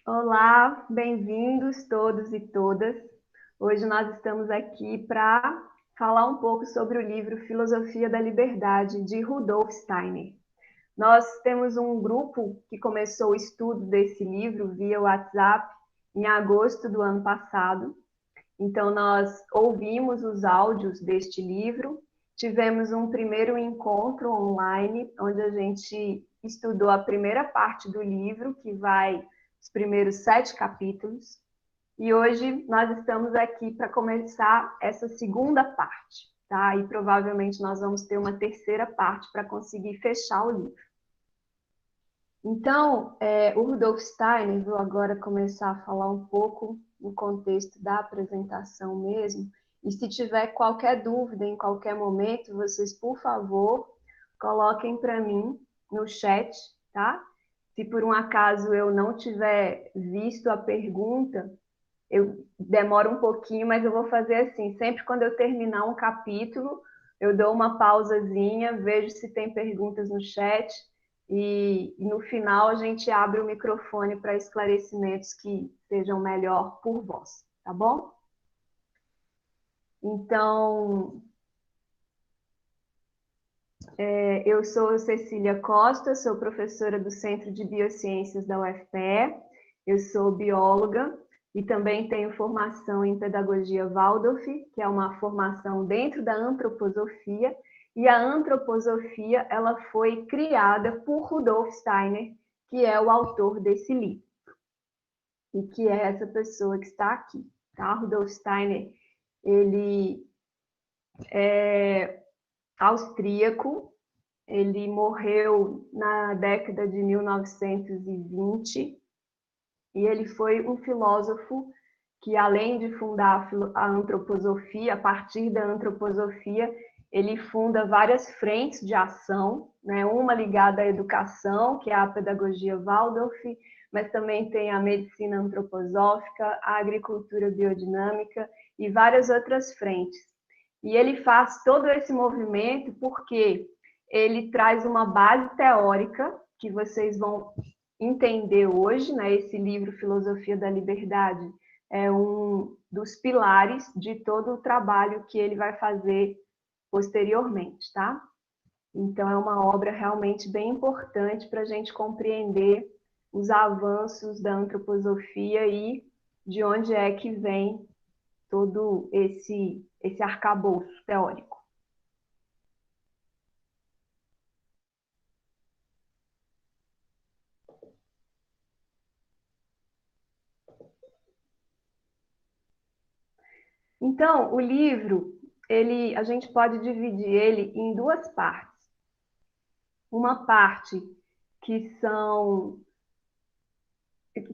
Olá, bem-vindos todos e todas. Hoje nós estamos aqui para falar um pouco sobre o livro Filosofia da Liberdade, de Rudolf Steiner. Nós temos um grupo que começou o estudo desse livro via WhatsApp em agosto do ano passado. Então, nós ouvimos os áudios deste livro, tivemos um primeiro encontro online, onde a gente estudou a primeira parte do livro, que vai os primeiros 7 capítulos, e hoje nós estamos aqui para começar essa segunda parte, tá? E provavelmente nós vamos ter uma terceira parte para conseguir fechar o livro. Então, o Rudolf Steiner, vou agora começar a falar um pouco no contexto da apresentação mesmo, e se tiver qualquer dúvida em qualquer momento, vocês, por favor, coloquem para mim no chat, tá? Se por um acaso eu não tiver visto a pergunta, eu demoro um pouquinho, mas eu vou fazer assim, sempre quando eu terminar um capítulo, eu dou uma pausazinha, vejo se tem perguntas no chat e no final a gente abre o microfone para esclarecimentos que sejam melhor por voz, tá bom? Então, eu sou Cecília Costa, sou professora do Centro de Biociências da UFPE, eu sou bióloga e também tenho formação em Pedagogia Waldorf, que é uma formação dentro da antroposofia, e a antroposofia ela foi criada por Rudolf Steiner, que é o autor desse livro, e que é essa pessoa que está aqui. Tá? Rudolf Steiner, ele é austríaco, ele morreu na década de 1920 e ele foi um filósofo que, além de fundar a antroposofia, a partir da antroposofia, ele funda várias frentes de ação, né? Uma ligada à educação, que é a pedagogia Waldorf, mas também tem a medicina antroposófica, a agricultura biodinâmica e várias outras frentes. E ele faz todo esse movimento porque ele traz uma base teórica que vocês vão entender hoje, né? Esse livro Filosofia da Liberdade é um dos pilares de todo o trabalho que ele vai fazer posteriormente, tá? Então é uma obra realmente bem importante para a gente compreender os avanços da antroposofia e de onde é que vem todo esse arcabouço teórico. Então, o livro, a gente pode dividir ele em duas partes. Uma parte que são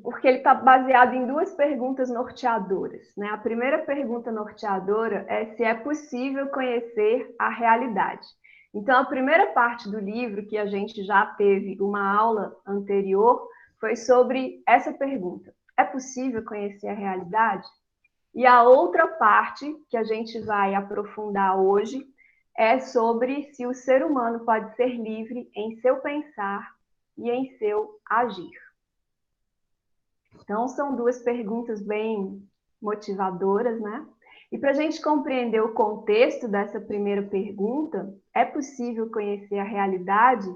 porque ele está baseado em duas perguntas norteadoras, né? A primeira pergunta norteadora é se é possível conhecer a realidade. Então, a primeira parte do livro, que a gente já teve uma aula anterior, foi sobre essa pergunta: é possível conhecer a realidade? E a outra parte, que a gente vai aprofundar hoje, é sobre se o ser humano pode ser livre em seu pensar e em seu agir. Então, são duas perguntas bem motivadoras, né? E para a gente compreender o contexto dessa primeira pergunta, é possível conhecer a realidade?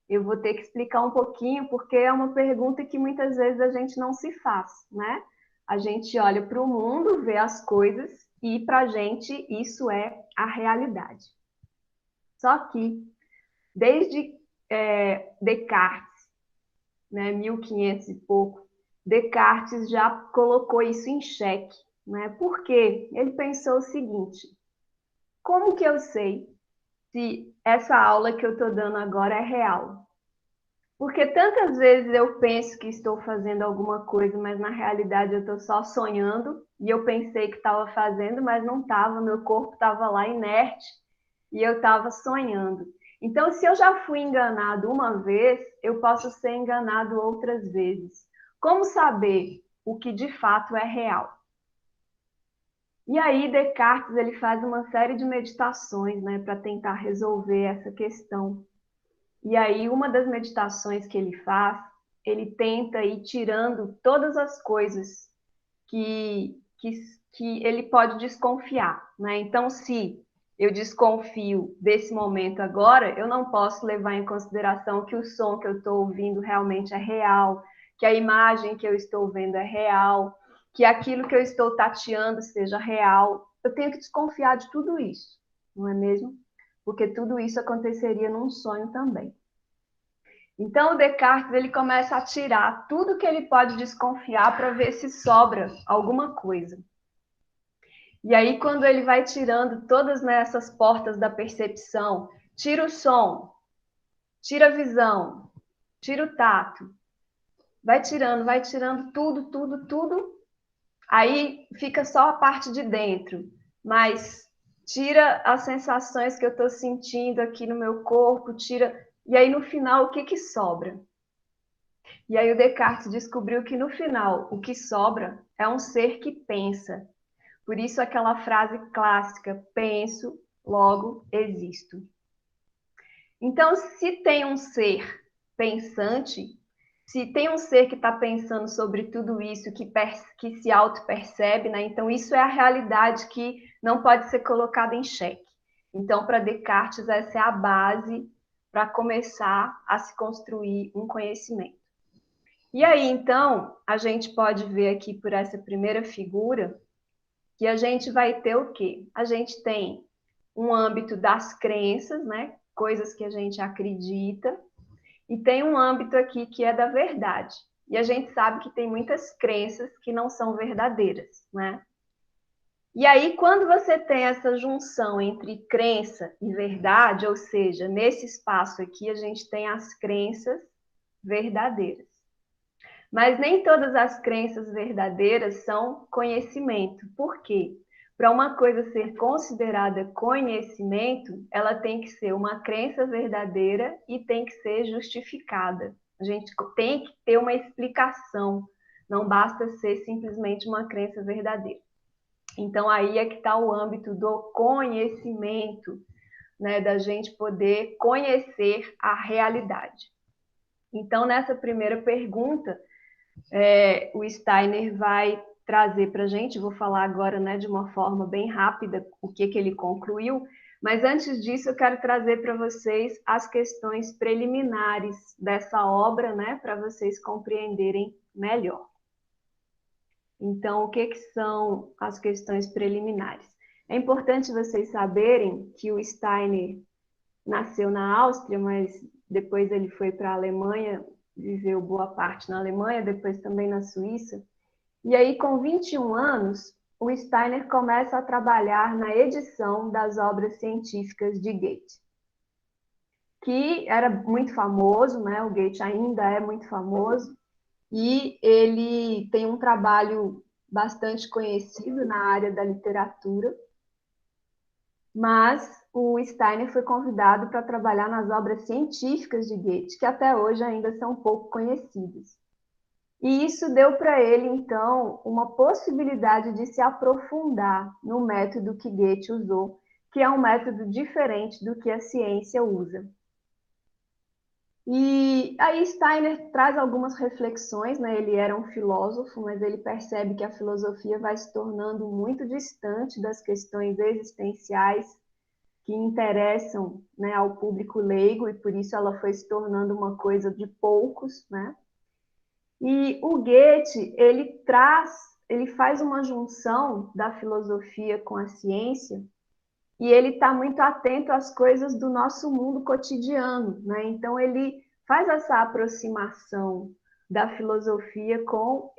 Eu vou ter que explicar um pouquinho, porque é uma pergunta que muitas vezes a gente não se faz, né? A gente olha para o mundo, vê as coisas, e para a gente isso é a realidade. Só que, desde Descartes, né, 1500 e pouco, Descartes já colocou isso em xeque, né? Porque ele pensou o seguinte: como que eu sei se essa aula que eu estou dando agora é real? Porque tantas vezes eu penso que estou fazendo alguma coisa, mas na realidade eu estou só sonhando, e eu pensei que estava fazendo, mas não estava, meu corpo estava lá inerte e eu estava sonhando. Então, se eu já fui enganado uma vez, eu posso ser enganado outras vezes. Como saber o que de fato é real? E aí, Descartes ele faz uma série de meditações, né, para tentar resolver essa questão. E aí, uma das meditações que ele faz ele tenta ir tirando todas as coisas que ele pode desconfiar, né? Então, se eu desconfio desse momento agora, eu não posso levar em consideração que o som que eu estou ouvindo realmente é real, que a imagem que eu estou vendo é real, que aquilo que eu estou tateando seja real. Eu tenho que desconfiar de tudo isso, não é mesmo? Porque tudo isso aconteceria num sonho também. Então, o Descartes ele começa a tirar tudo que ele pode desconfiar para ver se sobra alguma coisa. E aí, quando ele vai tirando todas, né, essas portas da percepção, tira o som, tira a visão, tira o tato, vai tirando tudo, tudo, tudo. Aí fica só a parte de dentro, mas tira as sensações que eu estou sentindo aqui no meu corpo, tira. E aí, no final, o que que sobra? E aí o Descartes descobriu que no final o que sobra é um ser que pensa. Por isso aquela frase clássica, penso, logo existo. Então, se tem um ser pensante, se tem um ser que está pensando sobre tudo isso, que se auto-percebe, né? Então isso é a realidade que não pode ser colocada em xeque. Então, para Descartes, essa é a base para começar a se construir um conhecimento. E aí, então, a gente pode ver aqui por essa primeira figura que a gente vai ter o quê? A gente tem um âmbito das crenças, né? Coisas que a gente acredita, e tem um âmbito aqui que é da verdade. E a gente sabe que tem muitas crenças que não são verdadeiras, né? E aí, quando você tem essa junção entre crença e verdade, ou seja, nesse espaço aqui a gente tem as crenças verdadeiras. Mas nem todas as crenças verdadeiras são conhecimento. Por quê? Para uma coisa ser considerada conhecimento, ela tem que ser uma crença verdadeira e tem que ser justificada. A gente tem que ter uma explicação, não basta ser simplesmente uma crença verdadeira. Então, aí é que está o âmbito do conhecimento, né, da gente poder conhecer a realidade. Então, nessa primeira pergunta, o Steiner vai trazer para a gente, vou falar agora, né, de uma forma bem rápida o que ele concluiu, mas antes disso eu quero trazer para vocês as questões preliminares dessa obra, né, para vocês compreenderem melhor. Então, o que são as questões preliminares? É importante vocês saberem que o Steiner nasceu na Áustria, mas depois ele foi para a Alemanha, viveu boa parte na Alemanha, depois também na Suíça. E aí, com 21 anos, o Steiner começa a trabalhar na edição das obras científicas de Goethe, que era muito famoso, né? O Goethe ainda é muito famoso, e ele tem um trabalho bastante conhecido na área da literatura, mas o Steiner foi convidado para trabalhar nas obras científicas de Goethe, que até hoje ainda são pouco conhecidas. E isso deu para ele, então, uma possibilidade de se aprofundar no método que Goethe usou, que é um método diferente do que a ciência usa. E aí Steiner traz algumas reflexões, né? Ele era um filósofo, mas ele percebe que a filosofia vai se tornando muito distante das questões existenciais que interessam, né, ao público leigo, e por isso ela foi se tornando uma coisa de poucos, né? E o Goethe, ele faz uma junção da filosofia com a ciência, e ele está muito atento às coisas do nosso mundo cotidiano, né? Então ele faz essa aproximação da filosofia com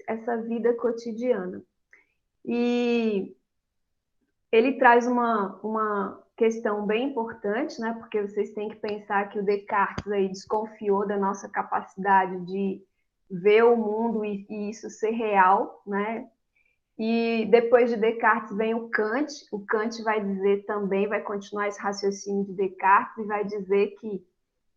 essa vida cotidiana. E ele traz uma questão bem importante, né? Porque vocês têm que pensar que o Descartes aí desconfiou da nossa capacidade de ver o mundo e isso ser real, né? E depois de Descartes vem o Kant vai dizer também, vai continuar esse raciocínio de Descartes e vai dizer que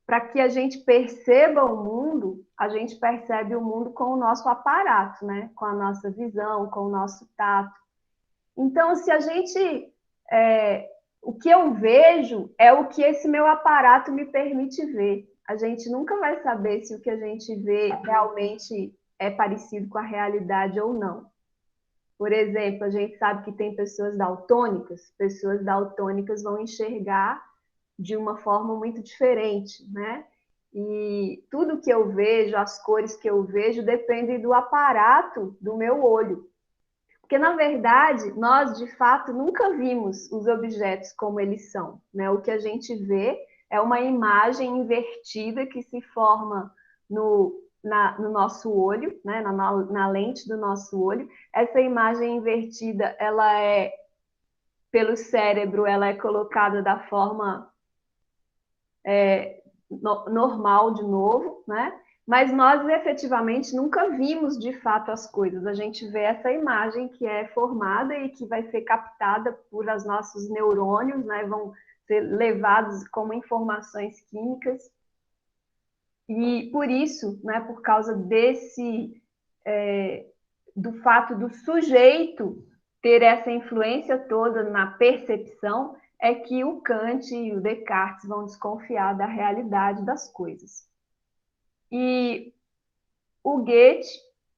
para que a gente perceba o mundo, a gente percebe o mundo com o nosso aparato, né? Com a nossa visão, com o nosso tato. Então, se a gente... o que eu vejo é o que esse meu aparato me permite ver. a gente nunca vai saber se o que a gente vê realmente é parecido com a realidade ou não. Por exemplo, a gente sabe que tem pessoas daltônicas vão enxergar de uma forma muito diferente, né? E tudo que eu vejo, as cores que eu vejo, dependem do aparato do meu olho. Porque, na verdade, nós, de fato, nunca vimos os objetos como eles são, né? O que a gente vê é uma imagem invertida que se forma no nosso olho, né? Na lente do nosso olho. Essa imagem invertida, ela é, pelo cérebro, ela é colocada da forma normal de novo, né? Mas nós efetivamente nunca vimos de fato as coisas. A gente vê essa imagem que é formada e que vai ser captada por os nossos neurônios, né? Vão ser levados como informações químicas. E por isso, né, por causa do fato do sujeito ter essa influência toda na percepção, é que o Kant e o Descartes vão desconfiar da realidade das coisas. E o Goethe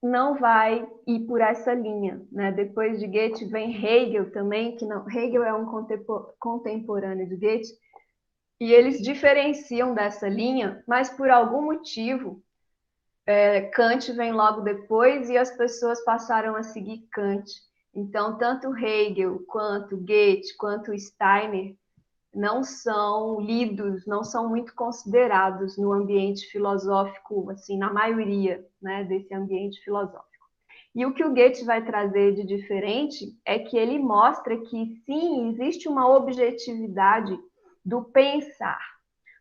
não vai ir por essa linha, né? Depois de Goethe vem Hegel também, que não, Hegel é um contemporâneo de Goethe, e eles diferenciam dessa linha, mas por algum motivo Kant vem logo depois e as pessoas passaram a seguir Kant. Então, tanto Hegel, quanto Goethe, quanto Steiner não são lidos, não são muito considerados no ambiente filosófico, assim, na maioria, né, desse ambiente filosófico. E o que o Goethe vai trazer de diferente é que ele mostra que, sim, existe uma objetividade do pensar,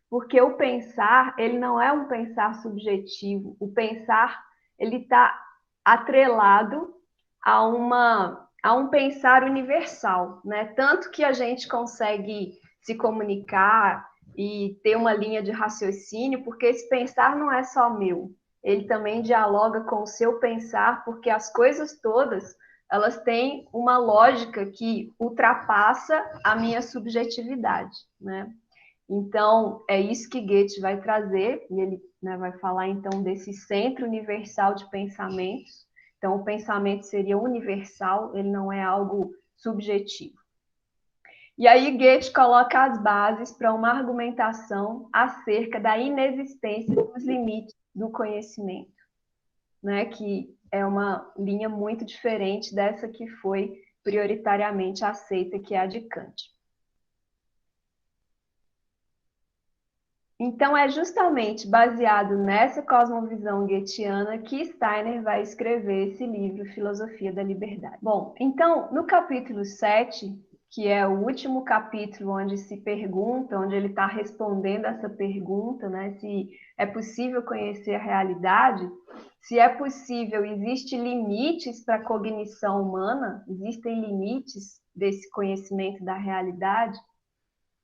porque o pensar, ele não é um pensar subjetivo, o pensar, ele está atrelado a um pensar universal, né? Tanto que a gente consegue se comunicar e ter uma linha de raciocínio, porque esse pensar não é só meu, ele também dialoga com o seu pensar, porque as coisas todas, elas têm uma lógica que ultrapassa a minha subjetividade, né? Então, é isso que Goethe vai trazer, e ele, né, vai falar então desse centro universal de pensamentos. Então, o pensamento seria universal, ele não é algo subjetivo. E aí, Goethe coloca as bases para uma argumentação acerca da inexistência dos limites do conhecimento, né, que é uma linha muito diferente dessa que foi prioritariamente aceita, que é a de Kant. Então, é justamente baseado nessa cosmovisão goetheana que Steiner vai escrever esse livro, Filosofia da Liberdade. Bom, então, no capítulo 7, que é o último capítulo onde se pergunta, onde ele está respondendo essa pergunta, né, se é possível conhecer a realidade, se é possível, existem limites para a cognição humana, existem limites desse conhecimento da realidade.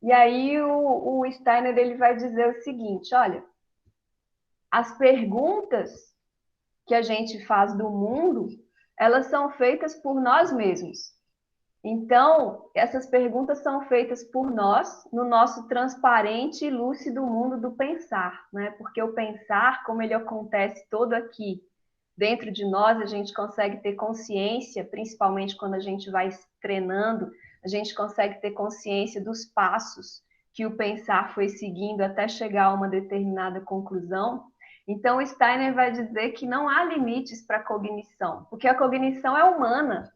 E aí o Steiner ele vai dizer o seguinte, olha, as perguntas que a gente faz do mundo, elas são feitas por nós mesmos. Então, essas perguntas são feitas por nós no nosso transparente e lúcido mundo do pensar, né? Porque o pensar, como ele acontece todo aqui dentro de nós, a gente consegue ter consciência, principalmente quando a gente vai treinando, a gente consegue ter consciência dos passos que o pensar foi seguindo até chegar a uma determinada conclusão. Então, o Steiner vai dizer que não há limites para a cognição, porque a cognição é humana.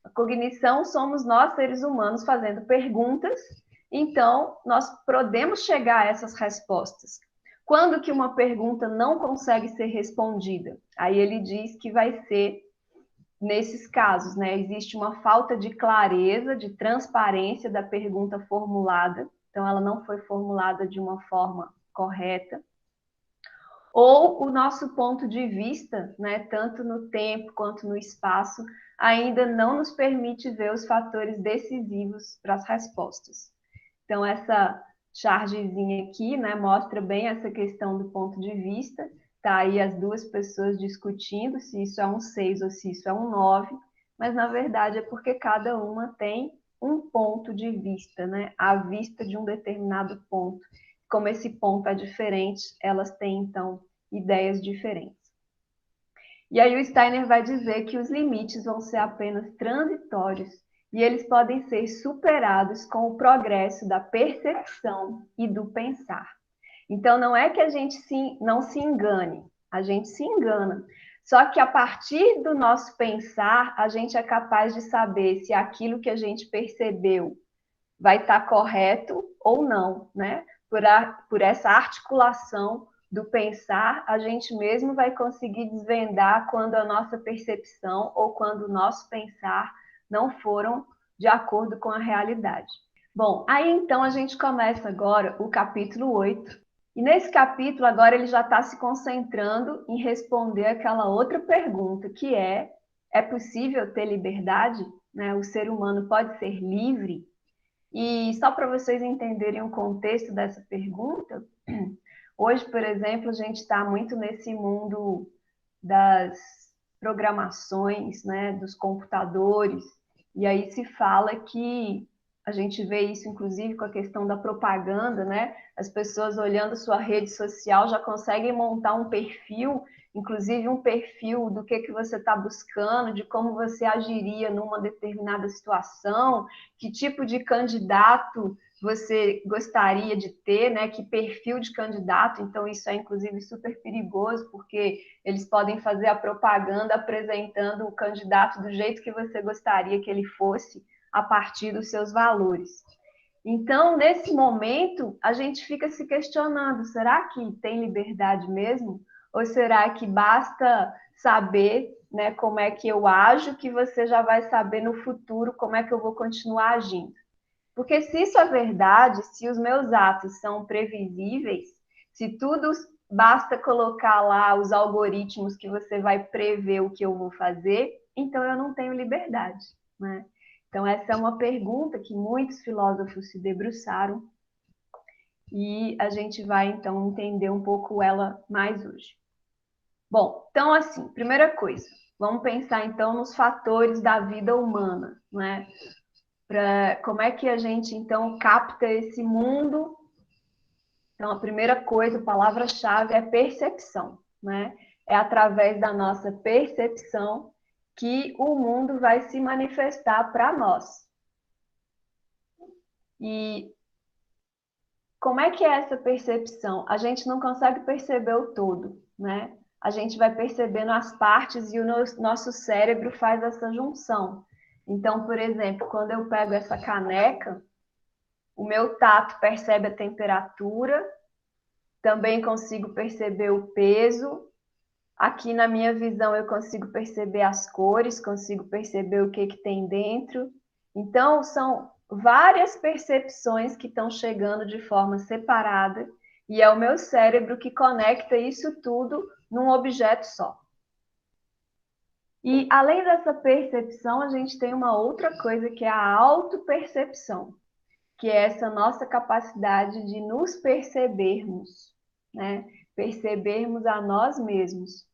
A cognição somos nós, seres humanos, fazendo perguntas, então nós podemos chegar a essas respostas. Quando que uma pergunta não consegue ser respondida? Aí ele diz que vai ser nesses casos, né? Existe uma falta de clareza, de transparência da pergunta formulada, então ela não foi formulada de uma forma correta. Ou o nosso ponto de vista, né, tanto no tempo quanto no espaço, ainda não nos permite ver os fatores decisivos para as respostas. Então, essa chargezinha aqui, né, mostra bem essa questão do ponto de vista. Tá aí as duas pessoas discutindo se isso é um 6 ou se isso é um 9, mas na verdade é porque cada uma tem um ponto de vista, né, a vista de um determinado ponto. como esse ponto é diferente, elas têm, então, ideias diferentes. E aí o Steiner vai dizer que os limites vão ser apenas transitórios e eles podem ser superados com o progresso da percepção e do pensar. Então, não é que a gente não se engane, a gente se engana. Só que a partir do nosso pensar, a gente é capaz de saber se aquilo que a gente percebeu vai estar correto ou não, né? Por essa articulação do pensar, a gente mesmo vai conseguir desvendar quando a nossa percepção ou quando o nosso pensar não foram de acordo com a realidade. Bom, aí então a gente começa agora o capítulo 8. E nesse capítulo agora ele já está se concentrando em responder aquela outra pergunta, que é possível ter liberdade? Né? O ser humano pode ser livre? E só para vocês entenderem o contexto dessa pergunta, hoje, por exemplo, a gente está muito nesse mundo das programações, né, dos computadores, e aí se fala que a gente vê isso, inclusive, com a questão da propaganda, né? As pessoas olhando sua rede social já conseguem montar um perfil, inclusive um perfil do que você está buscando, de como você agiria numa determinada situação, que tipo de candidato você gostaria de ter, né? Que perfil de candidato. Então, isso é, inclusive, super perigoso, porque eles podem fazer a propaganda apresentando o candidato do jeito que você gostaria que ele fosse, a partir dos seus valores. Então, nesse momento, a gente fica se questionando, será que tem liberdade mesmo? Ou será que basta saber, né, como é que eu ajo, que você já vai saber no futuro como é que eu vou continuar agindo? Porque se isso é verdade, se os meus atos são previsíveis, se tudo basta colocar lá os algoritmos que você vai prever o que eu vou fazer, então eu não tenho liberdade, né? Então, essa é uma pergunta que muitos filósofos se debruçaram e a gente vai, então, entender um pouco ela mais hoje. Bom, então, assim, primeira coisa, vamos pensar, então, nos fatores da vida humana, né? Como é que a gente, então, capta esse mundo. Então, a primeira coisa, a palavra-chave é percepção, né? É através da nossa percepção que o mundo vai se manifestar para nós. E como é que é essa percepção? A gente não consegue perceber o todo, né? A gente vai percebendo as partes e o nosso cérebro faz essa junção. Então, por exemplo, quando eu pego essa caneca, o meu tato percebe a temperatura, também consigo perceber o peso. Aqui na minha visão eu consigo perceber as cores, consigo perceber o que tem dentro. Então, são várias percepções que estão chegando de forma separada e é o meu cérebro que conecta isso tudo num objeto só. E além dessa percepção, a gente tem uma outra coisa que é a autopercepção, que é essa nossa capacidade de nos percebermos, né? Percebermos a nós mesmos.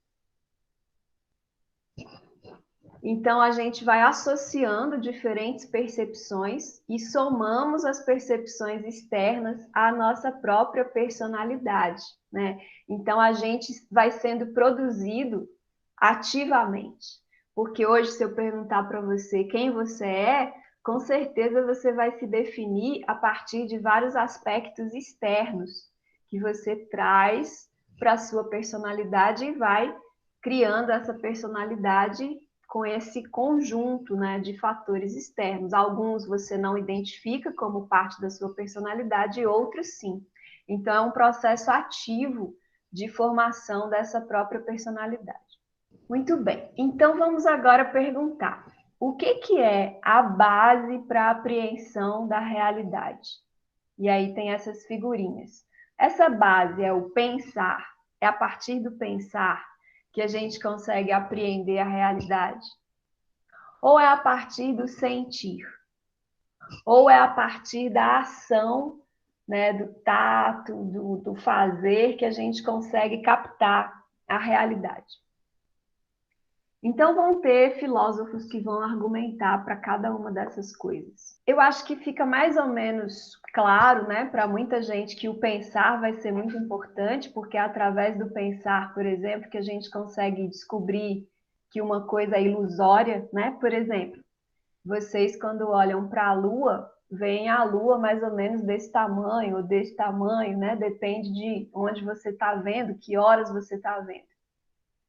Então, a gente vai associando diferentes percepções e somamos as percepções externas à nossa própria personalidade, né? Então, a gente vai sendo produzido ativamente. Porque hoje, se eu perguntar para você quem você é, com certeza você vai se definir a partir de vários aspectos externos que você traz para a sua personalidade e vai criando essa personalidade com esse conjunto, né, de fatores externos. Alguns você não identifica como parte da sua personalidade e outros sim. Então, é um processo ativo de formação dessa própria personalidade. Muito bem. Então, vamos agora perguntar: o que é a base para a apreensão da realidade? E aí tem essas figurinhas. Essa base é o pensar, é a partir do pensar que a gente consegue apreender a realidade? Ou é a partir do sentir? Ou é a partir da ação, né, do tato, do fazer, que a gente consegue captar a realidade? Então, vão ter filósofos que vão argumentar para cada uma dessas coisas. Eu acho que fica mais ou menos claro, né, para muita gente que o pensar vai ser muito importante, porque é através do pensar, por exemplo, que a gente consegue descobrir que uma coisa é ilusória, né? Por exemplo, vocês quando olham para a Lua, veem a Lua mais ou menos desse tamanho ou desse tamanho, né? Depende de onde você está vendo, que horas você está vendo.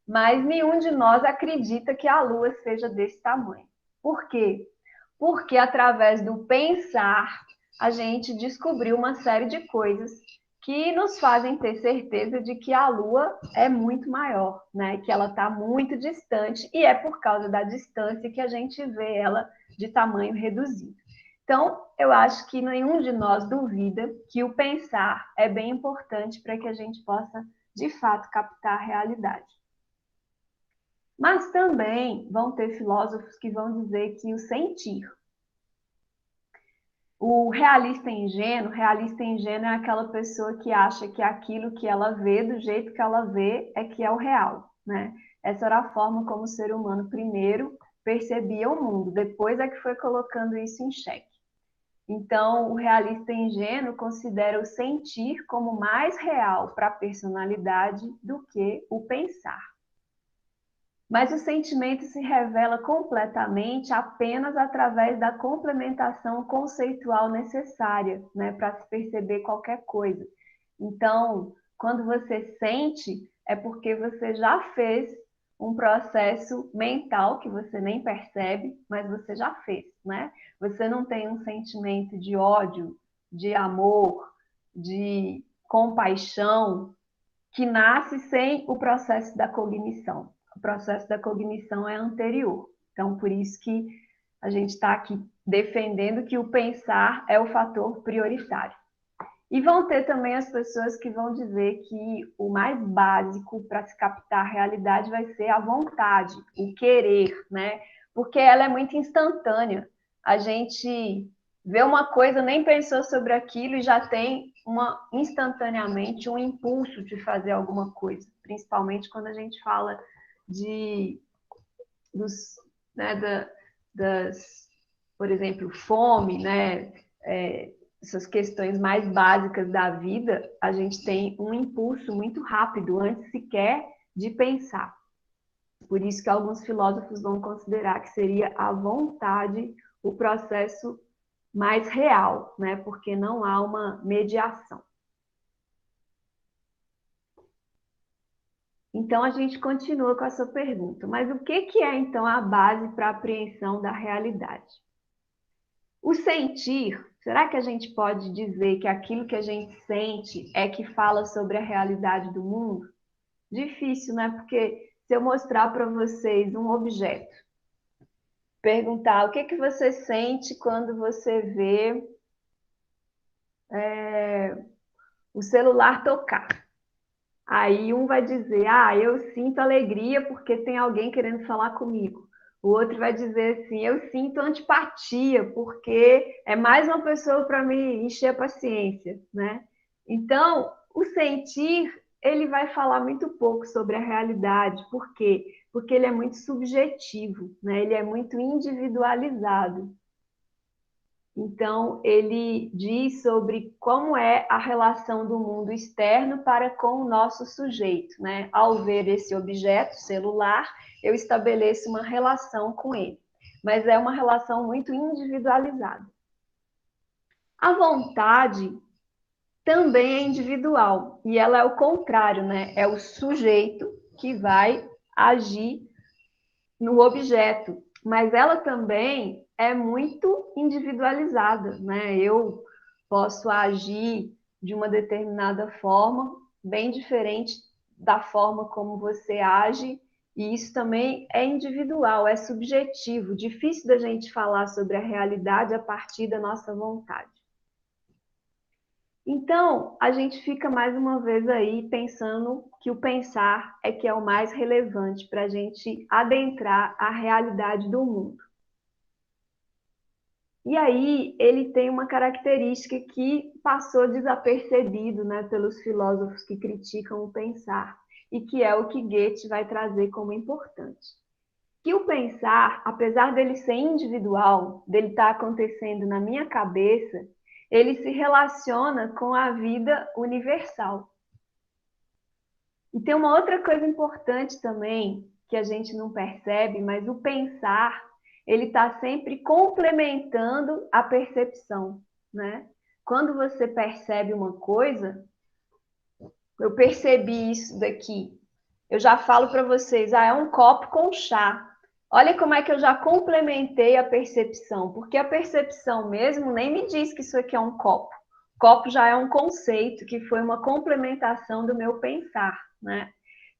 Mas nenhum de nós acredita que a Lua seja desse tamanho. Por quê? Porque através do pensar, a gente descobriu uma série de coisas que nos fazem ter certeza de que a Lua é muito maior, né? Que ela está muito distante, e é por causa da distância que a gente vê ela de tamanho reduzido. Então, eu acho que nenhum de nós duvida que o pensar é bem importante para que a gente possa, de fato, captar a realidade. Mas também vão ter filósofos que vão dizer que o sentir. O realista ingênuo é aquela pessoa que acha que aquilo que ela vê, do jeito que ela vê, é que é o real, né? Essa era a forma como o ser humano primeiro percebia o mundo, depois é que foi colocando isso em xeque. Então, o realista ingênuo considera o sentir como mais real para a personalidade do que o pensar. Mas o sentimento se revela completamente apenas através da complementação conceitual necessária, né, para se perceber qualquer coisa. Então, quando você sente, é porque você já fez um processo mental que você nem percebe, mas você já fez, né? Você não tem um sentimento de ódio, de amor, de compaixão, que nasce sem o processo da cognição. O processo da cognição é anterior. Então, por isso que a gente está aqui defendendo que o pensar é o fator prioritário. E vão ter também as pessoas que vão dizer que o mais básico para se captar a realidade vai ser a vontade, o querer, né? Porque ela é muito instantânea. A gente vê uma coisa, nem pensou sobre aquilo e já tem instantaneamente um impulso de fazer alguma coisa, principalmente quando a gente fala dos, né, por exemplo, fome, né? Essas questões mais básicas da vida, a gente tem um impulso muito rápido, antes sequer de pensar. Por isso que alguns filósofos vão considerar que seria a vontade o processo mais real, né? Porque não há uma mediação. Então, a gente continua com a sua pergunta. Mas o que é, então, a base para a apreensão da realidade? O sentir, será que a gente pode dizer que aquilo que a gente sente é que fala sobre a realidade do mundo? Difícil, né? Porque se eu mostrar para vocês um objeto, perguntar o que você sente quando você vê o celular tocar. Aí um vai dizer, eu sinto alegria porque tem alguém querendo falar comigo. O outro vai dizer assim, eu sinto antipatia porque é mais uma pessoa para me encher a paciência, né? Então, o sentir, ele vai falar muito pouco sobre a realidade. Por quê? Porque ele é muito subjetivo, né? Ele é muito individualizado. Então, ele diz sobre como é a relação do mundo externo para com o nosso sujeito, né? Ao ver esse objeto celular, eu estabeleço uma relação com ele, mas é uma relação muito individualizada. A vontade também é individual e ela é o contrário, né? É o sujeito que vai agir no objeto, mas ela também é muito individualizada, né? Eu posso agir de uma determinada forma, bem diferente da forma como você age, e isso também é individual, é subjetivo, difícil da gente falar sobre a realidade a partir da nossa vontade. Então, a gente fica mais uma vez aí pensando que o pensar é que é o mais relevante para a gente adentrar a realidade do mundo. E aí, ele tem uma característica que passou desapercebido, né, pelos filósofos que criticam o pensar, e que é o que Goethe vai trazer como importante. que o pensar, apesar dele ser individual, dele estar acontecendo na minha cabeça, ele se relaciona com a vida universal. E tem uma outra coisa importante também, que a gente não percebe, mas o pensar, ele está sempre complementando a percepção, né? Quando você percebe uma coisa, eu percebi isso daqui, eu já falo para vocês, é um copo com chá. Olha como é que eu já complementei a percepção, porque a percepção mesmo nem me diz que isso aqui é um copo. Copo já é um conceito que foi uma complementação do meu pensar, né?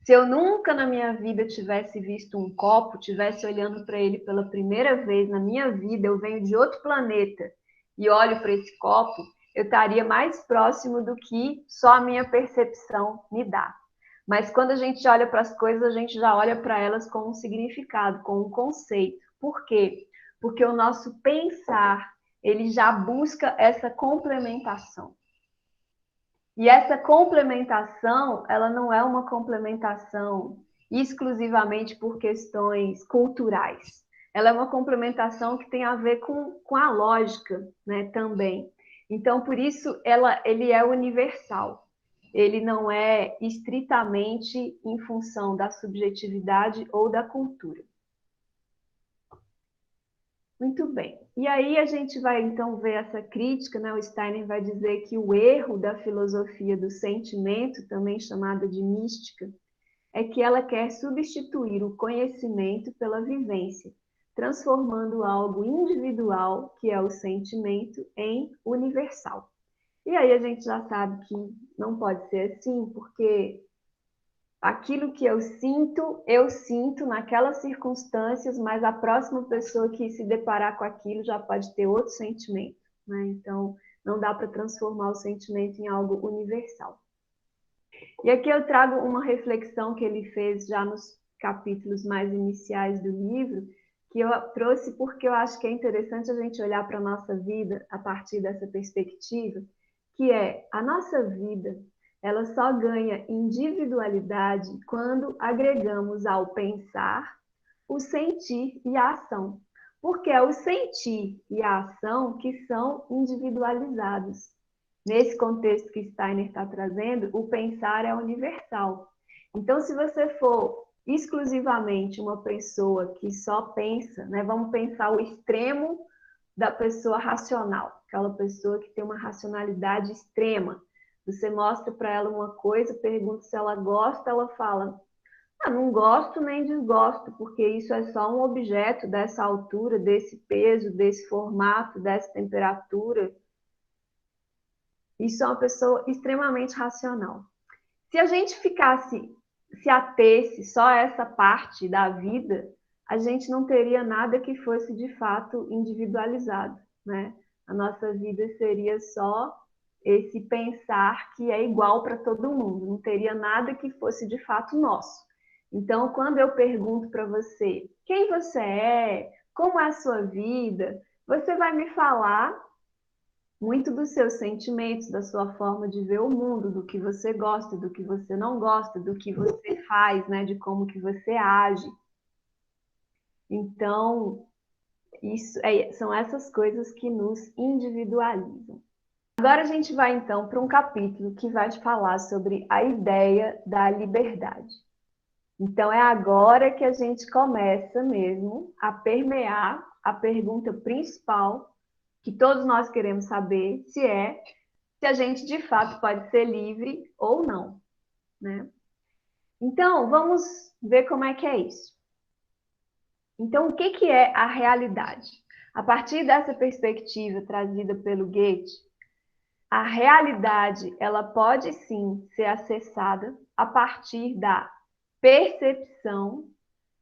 Se eu nunca na minha vida tivesse visto um copo, tivesse olhando para ele pela primeira vez na minha vida, eu venho de outro planeta e olho para esse copo, eu estaria mais próximo do que só a minha percepção me dá. Mas quando a gente olha para as coisas, a gente já olha para elas com um significado, com um conceito. Por quê? Porque o nosso pensar, ele já busca essa complementação. E essa complementação, ela não é uma complementação exclusivamente por questões culturais. Ela é uma complementação que tem a ver com a lógica, né, também. Então, por isso, ele é universal. Ele não é estritamente em função da subjetividade ou da cultura. Muito bem. E aí a gente vai então ver essa crítica, né? O Steiner vai dizer que o erro da filosofia do sentimento, também chamada de mística, é que ela quer substituir o conhecimento pela vivência, transformando algo individual, que é o sentimento, em universal. E aí a gente já sabe que não pode ser assim, porque aquilo que eu sinto naquelas circunstâncias, mas a próxima pessoa que se deparar com aquilo já pode ter outro sentimento, né? Então, não dá para transformar o sentimento em algo universal. E aqui eu trago uma reflexão que ele fez já nos capítulos mais iniciais do livro, que eu trouxe porque eu acho que é interessante a gente olhar para a nossa vida a partir dessa perspectiva, que é a nossa vida, ela só ganha individualidade quando agregamos ao pensar, o sentir e a ação. Porque é o sentir e a ação que são individualizados. Nesse contexto que Steiner está trazendo, o pensar é universal. Então, se você for exclusivamente uma pessoa que só pensa, né, vamos pensar o extremo da pessoa racional, aquela pessoa que tem uma racionalidade extrema. Você mostra para ela uma coisa, pergunta se ela gosta, ela fala: ah, não gosto nem desgosto, porque isso é só um objeto dessa altura, desse peso, desse formato, dessa temperatura. Isso é uma pessoa extremamente racional. Se a gente se atesse só a essa parte da vida, a gente não teria nada que fosse de fato individualizado, né? A nossa vida seria só esse pensar que é igual para todo mundo, não teria nada que fosse de fato nosso. Então, quando eu pergunto para você quem você é, como é a sua vida, você vai me falar muito dos seus sentimentos, da sua forma de ver o mundo, do que você gosta, do que você não gosta, do que você faz, né, de como que você age. Então, são essas coisas que nos individualizam. Agora a gente vai então para um capítulo que vai falar sobre a ideia da liberdade. Então é agora que a gente começa mesmo a permear a pergunta principal que todos nós queremos saber, se a gente de fato pode ser livre ou não, né? Então, vamos ver como é que é isso. Então, o que é a realidade? A partir dessa perspectiva trazida pelo Goethe, a realidade, ela pode sim ser acessada a partir da percepção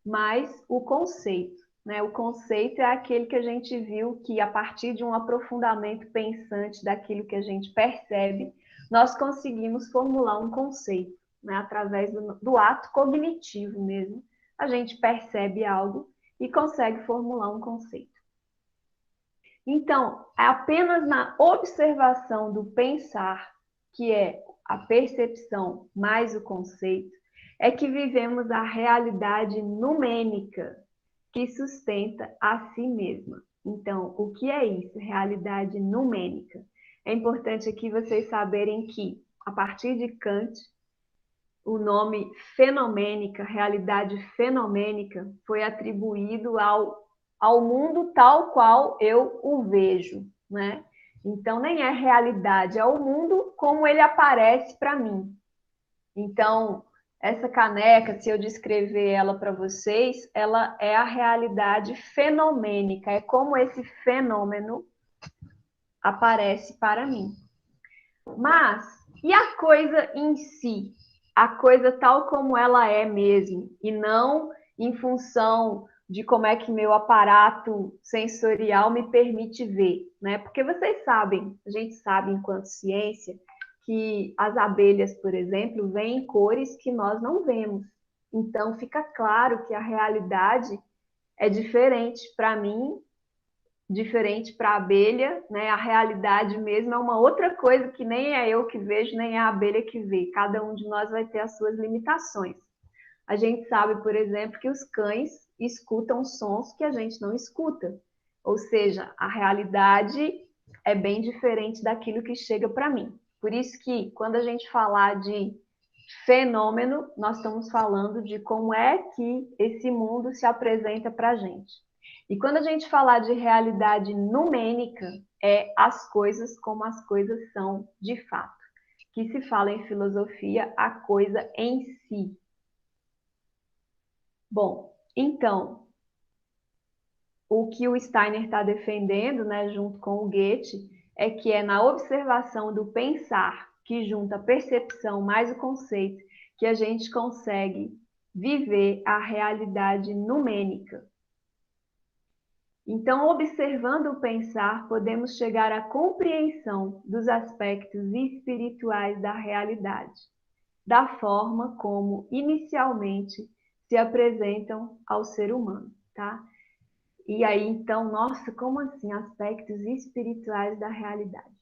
mais o conceito, né? O conceito é aquele que a gente viu que, a partir de um aprofundamento pensante daquilo que a gente percebe, nós conseguimos formular um conceito, né? Através do ato cognitivo mesmo, a gente percebe algo e consegue formular um conceito. Então, é apenas na observação do pensar, que é a percepção mais o conceito, é que vivemos a realidade numênica, que sustenta a si mesma. Então, o que é isso? Realidade numênica. É importante aqui vocês saberem que, a partir de Kant, o nome fenomênica, realidade fenomênica, foi atribuído ao mundo tal qual eu o vejo, né? Então, nem é realidade, é o mundo como ele aparece para mim. Então, essa caneca, se eu descrever ela para vocês, ela é a realidade fenomênica, é como esse fenômeno aparece para mim. Mas, e a coisa em si? A coisa tal como ela é mesmo, e não em função de como é que meu aparato sensorial me permite ver, né? Porque vocês sabem, a gente sabe enquanto ciência, que as abelhas, por exemplo, veem cores que nós não vemos. Então, fica claro que a realidade é diferente para mim, diferente para a abelha, né? A realidade mesmo é uma outra coisa que nem é eu que vejo, nem é a abelha que vê. Cada um de nós vai ter as suas limitações. A gente sabe, por exemplo, que os cães escutam sons que a gente não escuta. Ou seja, a realidade é bem diferente daquilo que chega para mim. Por isso que, quando a gente falar de fenômeno, nós estamos falando de como é que esse mundo se apresenta para a gente. E quando a gente falar de realidade numênica, é as coisas como as coisas são de fato. Que se fala em filosofia, a coisa em si. Bom, então, o que o Steiner está defendendo, né, junto com o Goethe, é que é na observação do pensar, que junta a percepção mais o conceito, que a gente consegue viver a realidade numênica. Então, observando o pensar, podemos chegar à compreensão dos aspectos espirituais da realidade, da forma como inicialmente se apresentam ao ser humano, tá? E aí, então, nossa, como assim aspectos espirituais da realidade?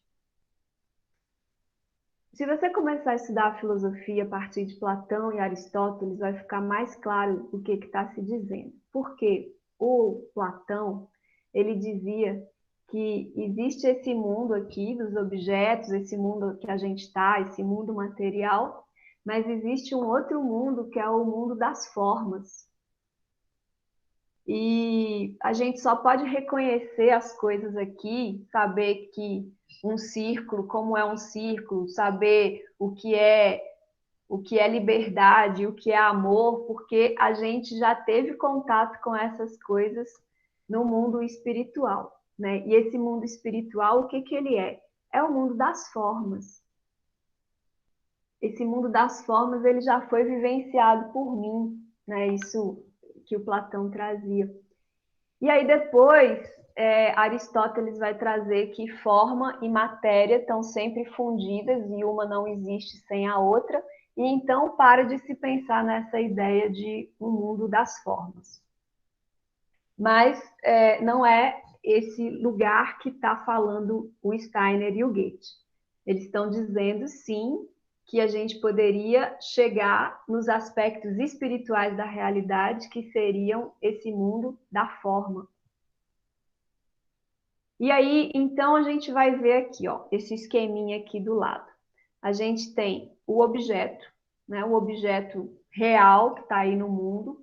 Se você começar a estudar a filosofia a partir de Platão e Aristóteles, vai ficar mais claro o que está se dizendo. Porque o Platão, ele dizia que existe esse mundo aqui dos objetos, esse mundo que a gente está, esse mundo material, mas existe um outro mundo que é o mundo das formas. E a gente só pode reconhecer as coisas aqui, saber que um círculo, como é um círculo, saber o que é liberdade, o que é amor, porque a gente já teve contato com essas coisas no mundo espiritual, né? E esse mundo espiritual, o que que ele é? É o mundo das formas. Esse mundo das formas, ele já foi vivenciado por mim, né? Isso que o Platão trazia. E aí depois, Aristóteles vai trazer que forma e matéria estão sempre fundidas e uma não existe sem a outra, e então para de se pensar nessa ideia de um mundo das formas. Mas não é esse lugar que está falando o Steiner e o Goethe. Eles estão dizendo, sim, que a gente poderia chegar nos aspectos espirituais da realidade, que seriam esse mundo da forma. E aí, então, a gente vai ver aqui, ó, esse esqueminha aqui do lado. A gente tem o objeto, né, o objeto real que está aí no mundo.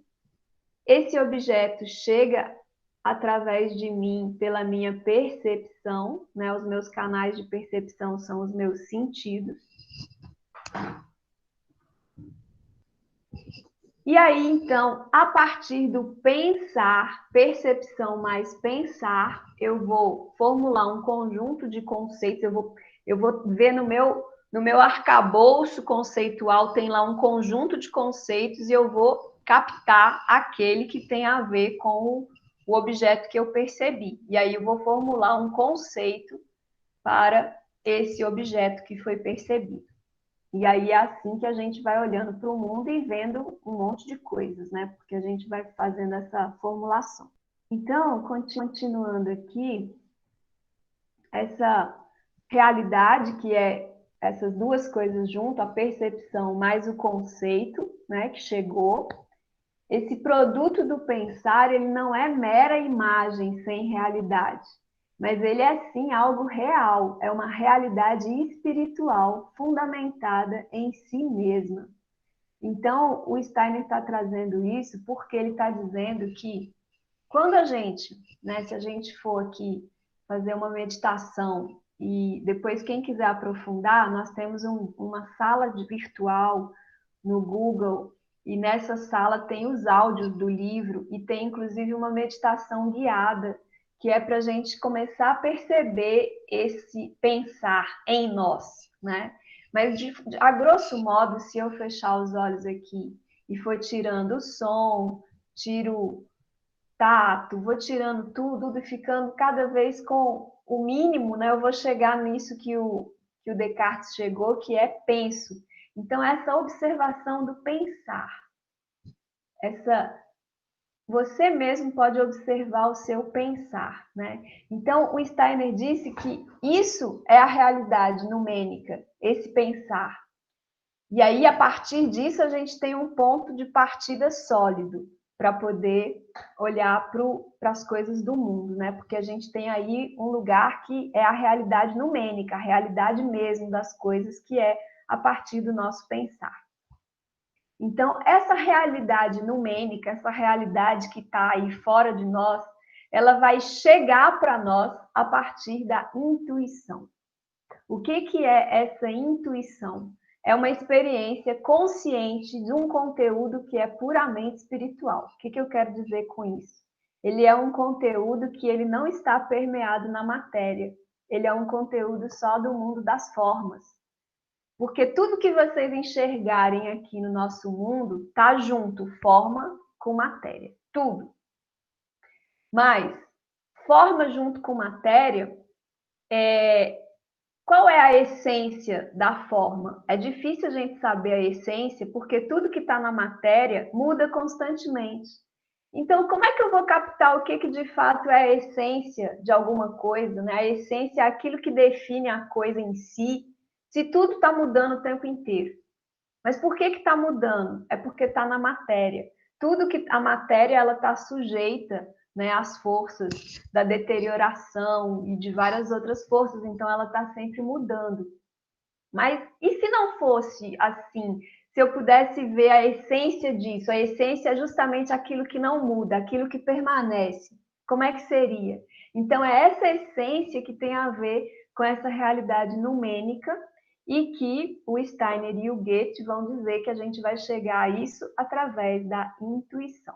Esse objeto chega através de mim pela minha percepção, né? Os meus canais de percepção são os meus sentidos. E aí, então, a partir do pensar, percepção mais pensar, eu vou formular um conjunto de conceitos, eu vou ver no meu arcabouço conceitual, tem lá um conjunto de conceitos e eu vou captar aquele que tem a ver com o objeto que eu percebi. E aí eu vou formular um conceito para esse objeto que foi percebido. E aí é assim que a gente vai olhando para o mundo e vendo um monte de coisas, né? Porque a gente vai fazendo essa formulação. Então, continuando aqui, essa realidade que é essas duas coisas junto, a percepção mais o conceito, né, que chegou, esse produto do pensar, ele não é mera imagem sem realidade, mas ele é sim algo real, é uma realidade espiritual fundamentada em si mesma. Então, o Steiner está trazendo isso porque ele está dizendo que quando a gente, né, se a gente for aqui fazer uma meditação e depois quem quiser aprofundar, nós temos uma sala virtual no Google e nessa sala tem os áudios do livro e tem inclusive uma meditação guiada que é para a gente começar a perceber esse pensar em nós, né? Mas a grosso modo, se eu fechar os olhos aqui e for tirando o som, tiro tato, vou tirando tudo e ficando cada vez com o mínimo, né? Eu vou chegar nisso que o Descartes chegou, que é penso. Então, essa observação do pensar, você mesmo pode observar o seu pensar, né? Então, o Steiner disse que isso é a realidade numênica, esse pensar. E aí, a partir disso, a gente tem um ponto de partida sólido para poder olhar para as coisas do mundo, né? Porque a gente tem aí um lugar que é a realidade numênica, a realidade mesmo das coisas, que é a partir do nosso pensar. Então, essa realidade numênica, essa realidade que está aí fora de nós, ela vai chegar para nós a partir da intuição. O que é essa intuição? É uma experiência consciente de um conteúdo que é puramente espiritual. O que eu quero dizer com isso? Ele é um conteúdo que ele não está permeado na matéria. Ele é um conteúdo só do mundo das formas. Porque tudo que vocês enxergarem aqui no nosso mundo está junto, forma com matéria. Tudo. Mas forma junto com matéria qual é a essência da forma? É difícil a gente saber a essência, porque tudo que está na matéria muda constantemente. Então, como é que eu vou captar o que de fato é a essência de alguma coisa, né? A essência é aquilo que define a coisa em si, se tudo está mudando o tempo inteiro. Mas por que está mudando? É porque está na matéria. Tudo que a matéria ela está sujeita, né, às forças da deterioração e de várias outras forças, então ela está sempre mudando. Mas e se não fosse assim? Se eu pudesse ver a essência disso, a essência é justamente aquilo que não muda, aquilo que permanece. Como é que seria? Então é essa essência que tem a ver com essa realidade numênica e que o Steiner e o Goethe vão dizer que a gente vai chegar a isso através da intuição.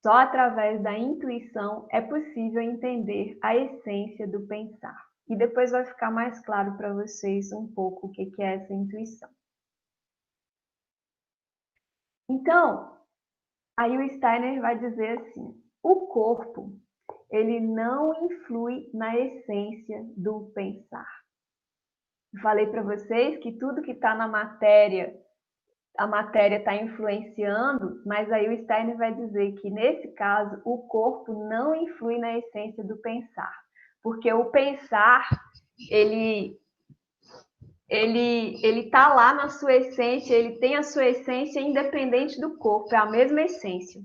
Só através da intuição é possível entender a essência do pensar. E depois vai ficar mais claro para vocês um pouco o que é essa intuição. Então, aí o Steiner vai dizer assim, o corpo, ele não influi na essência do pensar. Eu falei para vocês que tudo que está na matéria, a matéria está influenciando, mas aí o Steiner vai dizer que, nesse caso, o corpo não influi na essência do pensar. Porque o pensar, ele está lá na sua essência, ele tem a sua essência independente do corpo, é a mesma essência.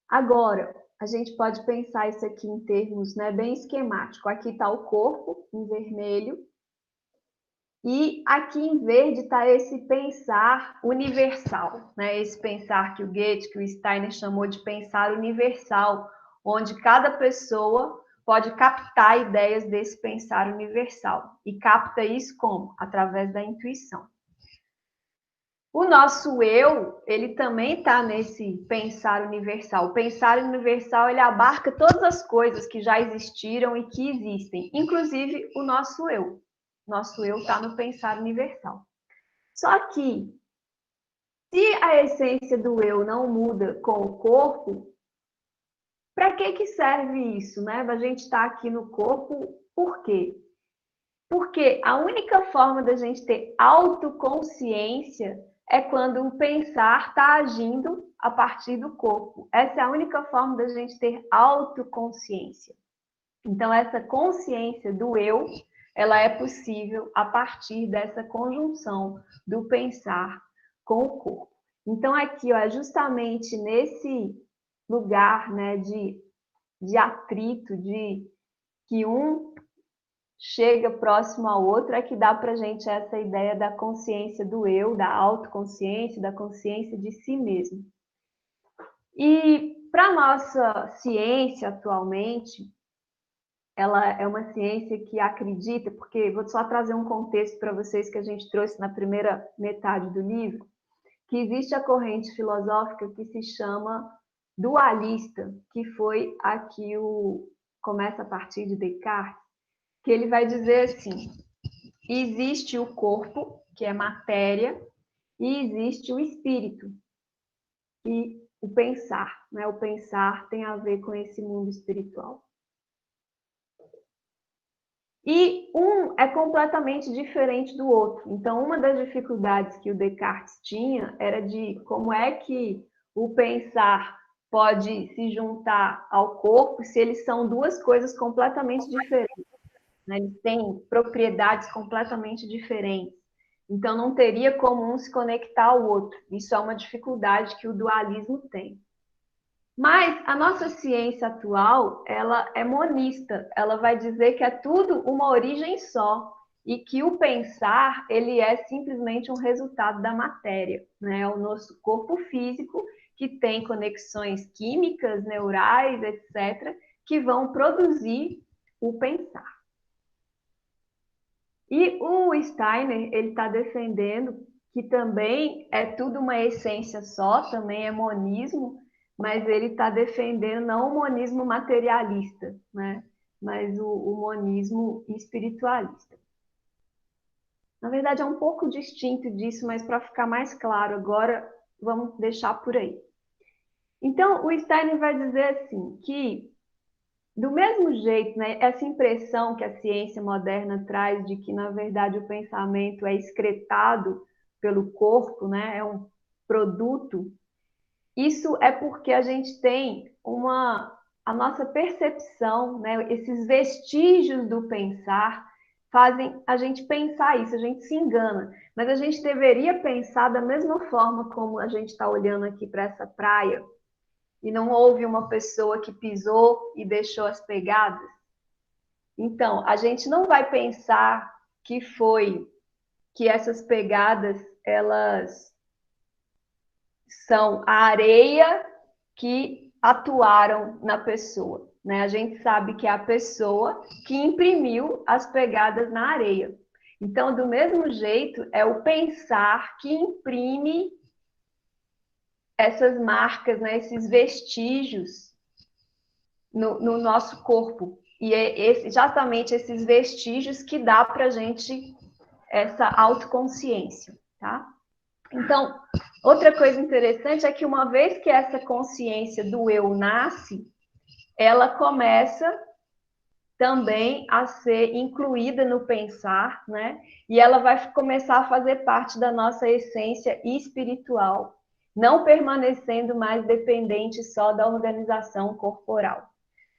Agora, a gente pode pensar isso aqui em termos, né, bem esquemático. Aqui está o corpo, em vermelho, e aqui em verde está esse pensar universal, né? Esse pensar que o Goethe, que o Steiner chamou de pensar universal, onde cada pessoa pode captar ideias desse pensar universal. E capta isso como? Através da intuição. O nosso eu, ele também está nesse pensar universal. O pensar universal, ele abarca todas as coisas que já existiram e que existem, inclusive o nosso eu. Nosso eu está no pensar universal. Só que, se a essência do eu não muda com o corpo, para que serve isso, né? A gente está aqui no corpo, por quê? Porque a única forma da gente ter autoconsciência é quando o pensar está agindo a partir do corpo. Essa é a única forma da gente ter autoconsciência. Então, essa consciência do eu, ela é possível a partir dessa conjunção do pensar com o corpo. Então, aqui, ó, é justamente nesse lugar, né, de atrito, de que um chega próximo ao outro, é que dá para a gente essa ideia da consciência do eu, da autoconsciência, da consciência de si mesmo. E para a nossa ciência atualmente, ela é uma ciência que acredita, porque vou só trazer um contexto para vocês que a gente trouxe na primeira metade do livro, que existe a corrente filosófica que se chama dualista, que foi a que começa a partir de Descartes, que ele vai dizer assim: existe o corpo, que é matéria, e existe o espírito, e o pensar, né? O pensar tem a ver com esse mundo espiritual. E um é completamente diferente do outro. Então, uma das dificuldades que o Descartes tinha era de como é que o pensar pode se juntar ao corpo se eles são duas coisas completamente diferentes, né? Eles têm propriedades completamente diferentes. Então, não teria como um se conectar ao outro. Isso é uma dificuldade que o dualismo tem. Mas a nossa ciência atual, ela é monista, ela vai dizer que é tudo uma origem só e que o pensar, ele é simplesmente um resultado da matéria, né? É o nosso corpo físico que tem conexões químicas, neurais, etc., que vão produzir o pensar. E o Steiner, ele está defendendo que também é tudo uma essência só, também é monismo, mas ele está defendendo não o monismo materialista, né? Mas o monismo espiritualista. Na verdade, é um pouco distinto disso, mas para ficar mais claro agora, vamos deixar por aí. Então, o Steiner vai dizer assim, que do mesmo jeito, né, essa impressão que a ciência moderna traz de que, na verdade, o pensamento é excretado pelo corpo, né, é um produto, isso é porque a gente tem a nossa percepção, né, esses vestígios do pensar fazem a gente pensar isso, a gente se engana. Mas a gente deveria pensar da mesma forma como a gente está olhando aqui para essa praia, e não houve uma pessoa que pisou e deixou as pegadas. Então, a gente não vai pensar que essas pegadas elas são a areia que atuaram na pessoa, né? A gente sabe que é a pessoa que imprimiu as pegadas na areia. Então, do mesmo jeito, é o pensar que imprime essas marcas, né, esses vestígios no nosso corpo. E é exatamente esses vestígios que dá para a gente essa autoconsciência, tá? Então, outra coisa interessante é que uma vez que essa consciência do eu nasce, ela começa também a ser incluída no pensar, né? E ela vai começar a fazer parte da nossa essência espiritual, não permanecendo mais dependente só da organização corporal.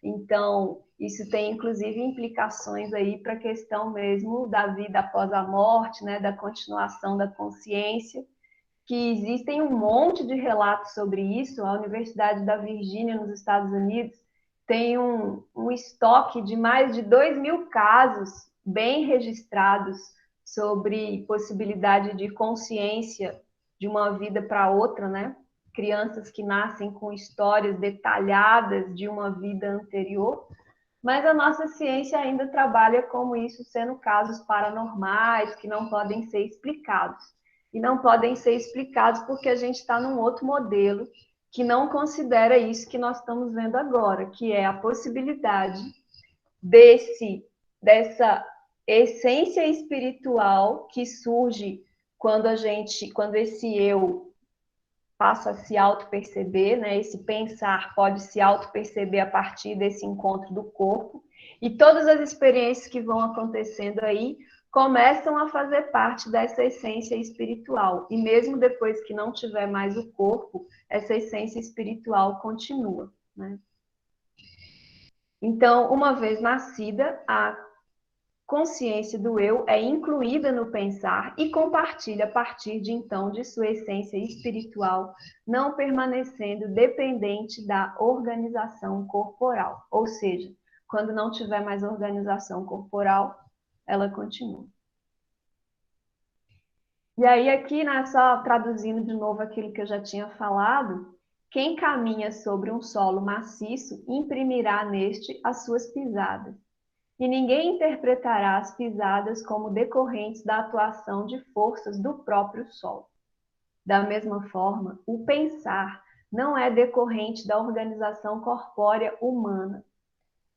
Então, isso tem inclusive implicações aí para a questão mesmo da vida após a morte, né, da continuação da consciência, que existem um monte de relatos sobre isso. A Universidade da Virgínia, nos Estados Unidos, tem um estoque de mais de 2.000 casos bem registrados sobre possibilidade de consciência de uma vida para outra, né? Crianças que nascem com histórias detalhadas de uma vida anterior, mas a nossa ciência ainda trabalha como isso sendo casos paranormais que não podem ser explicados. E não podem ser explicados porque a gente está num outro modelo que não considera isso que nós estamos vendo agora, que é a possibilidade dessa essência espiritual que surge quando esse eu passa a se auto-perceber, né? Esse pensar pode se auto-perceber a partir desse encontro do corpo, e todas as experiências que vão acontecendo aí começam a fazer parte dessa essência espiritual, e mesmo depois que não tiver mais o corpo, essa essência espiritual continua, né? Então, uma vez nascida, a consciência do eu é incluída no pensar e compartilha a partir de então de sua essência espiritual, não permanecendo dependente da organização corporal. Ou seja, quando não tiver mais organização corporal, ela continua. E aí aqui, né, só traduzindo de novo aquilo que eu já tinha falado, quem caminha sobre um solo maciço imprimirá neste as suas pisadas. E ninguém interpretará as pisadas como decorrentes da atuação de forças do próprio solo. Da mesma forma, o pensar não é decorrente da organização corpórea humana.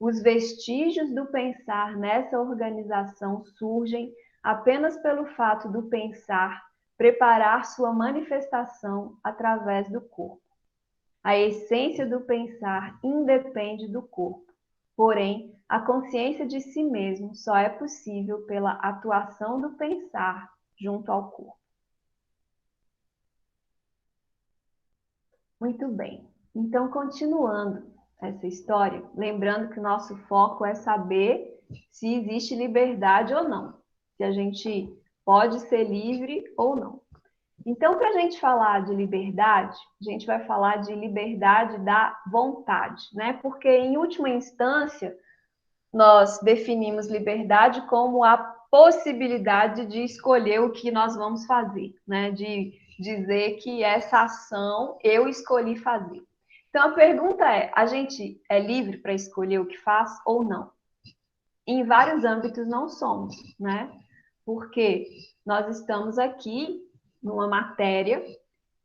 Os vestígios do pensar nessa organização surgem apenas pelo fato do pensar preparar sua manifestação através do corpo. A essência do pensar independe do corpo. Porém, a consciência de si mesmo só é possível pela atuação do pensar junto ao corpo. Muito bem. Então, continuando essa história, lembrando que o nosso foco é saber se existe liberdade ou não, se a gente pode ser livre ou não. Então, para a gente falar de liberdade, a gente vai falar de liberdade da vontade, né? Porque, em última instância, nós definimos liberdade como a possibilidade de escolher o que nós vamos fazer, né? De dizer que essa ação eu escolhi fazer. Então, a pergunta é: a gente é livre para escolher o que faz ou não? Em vários âmbitos não somos, né? Porque nós estamos aqui numa matéria,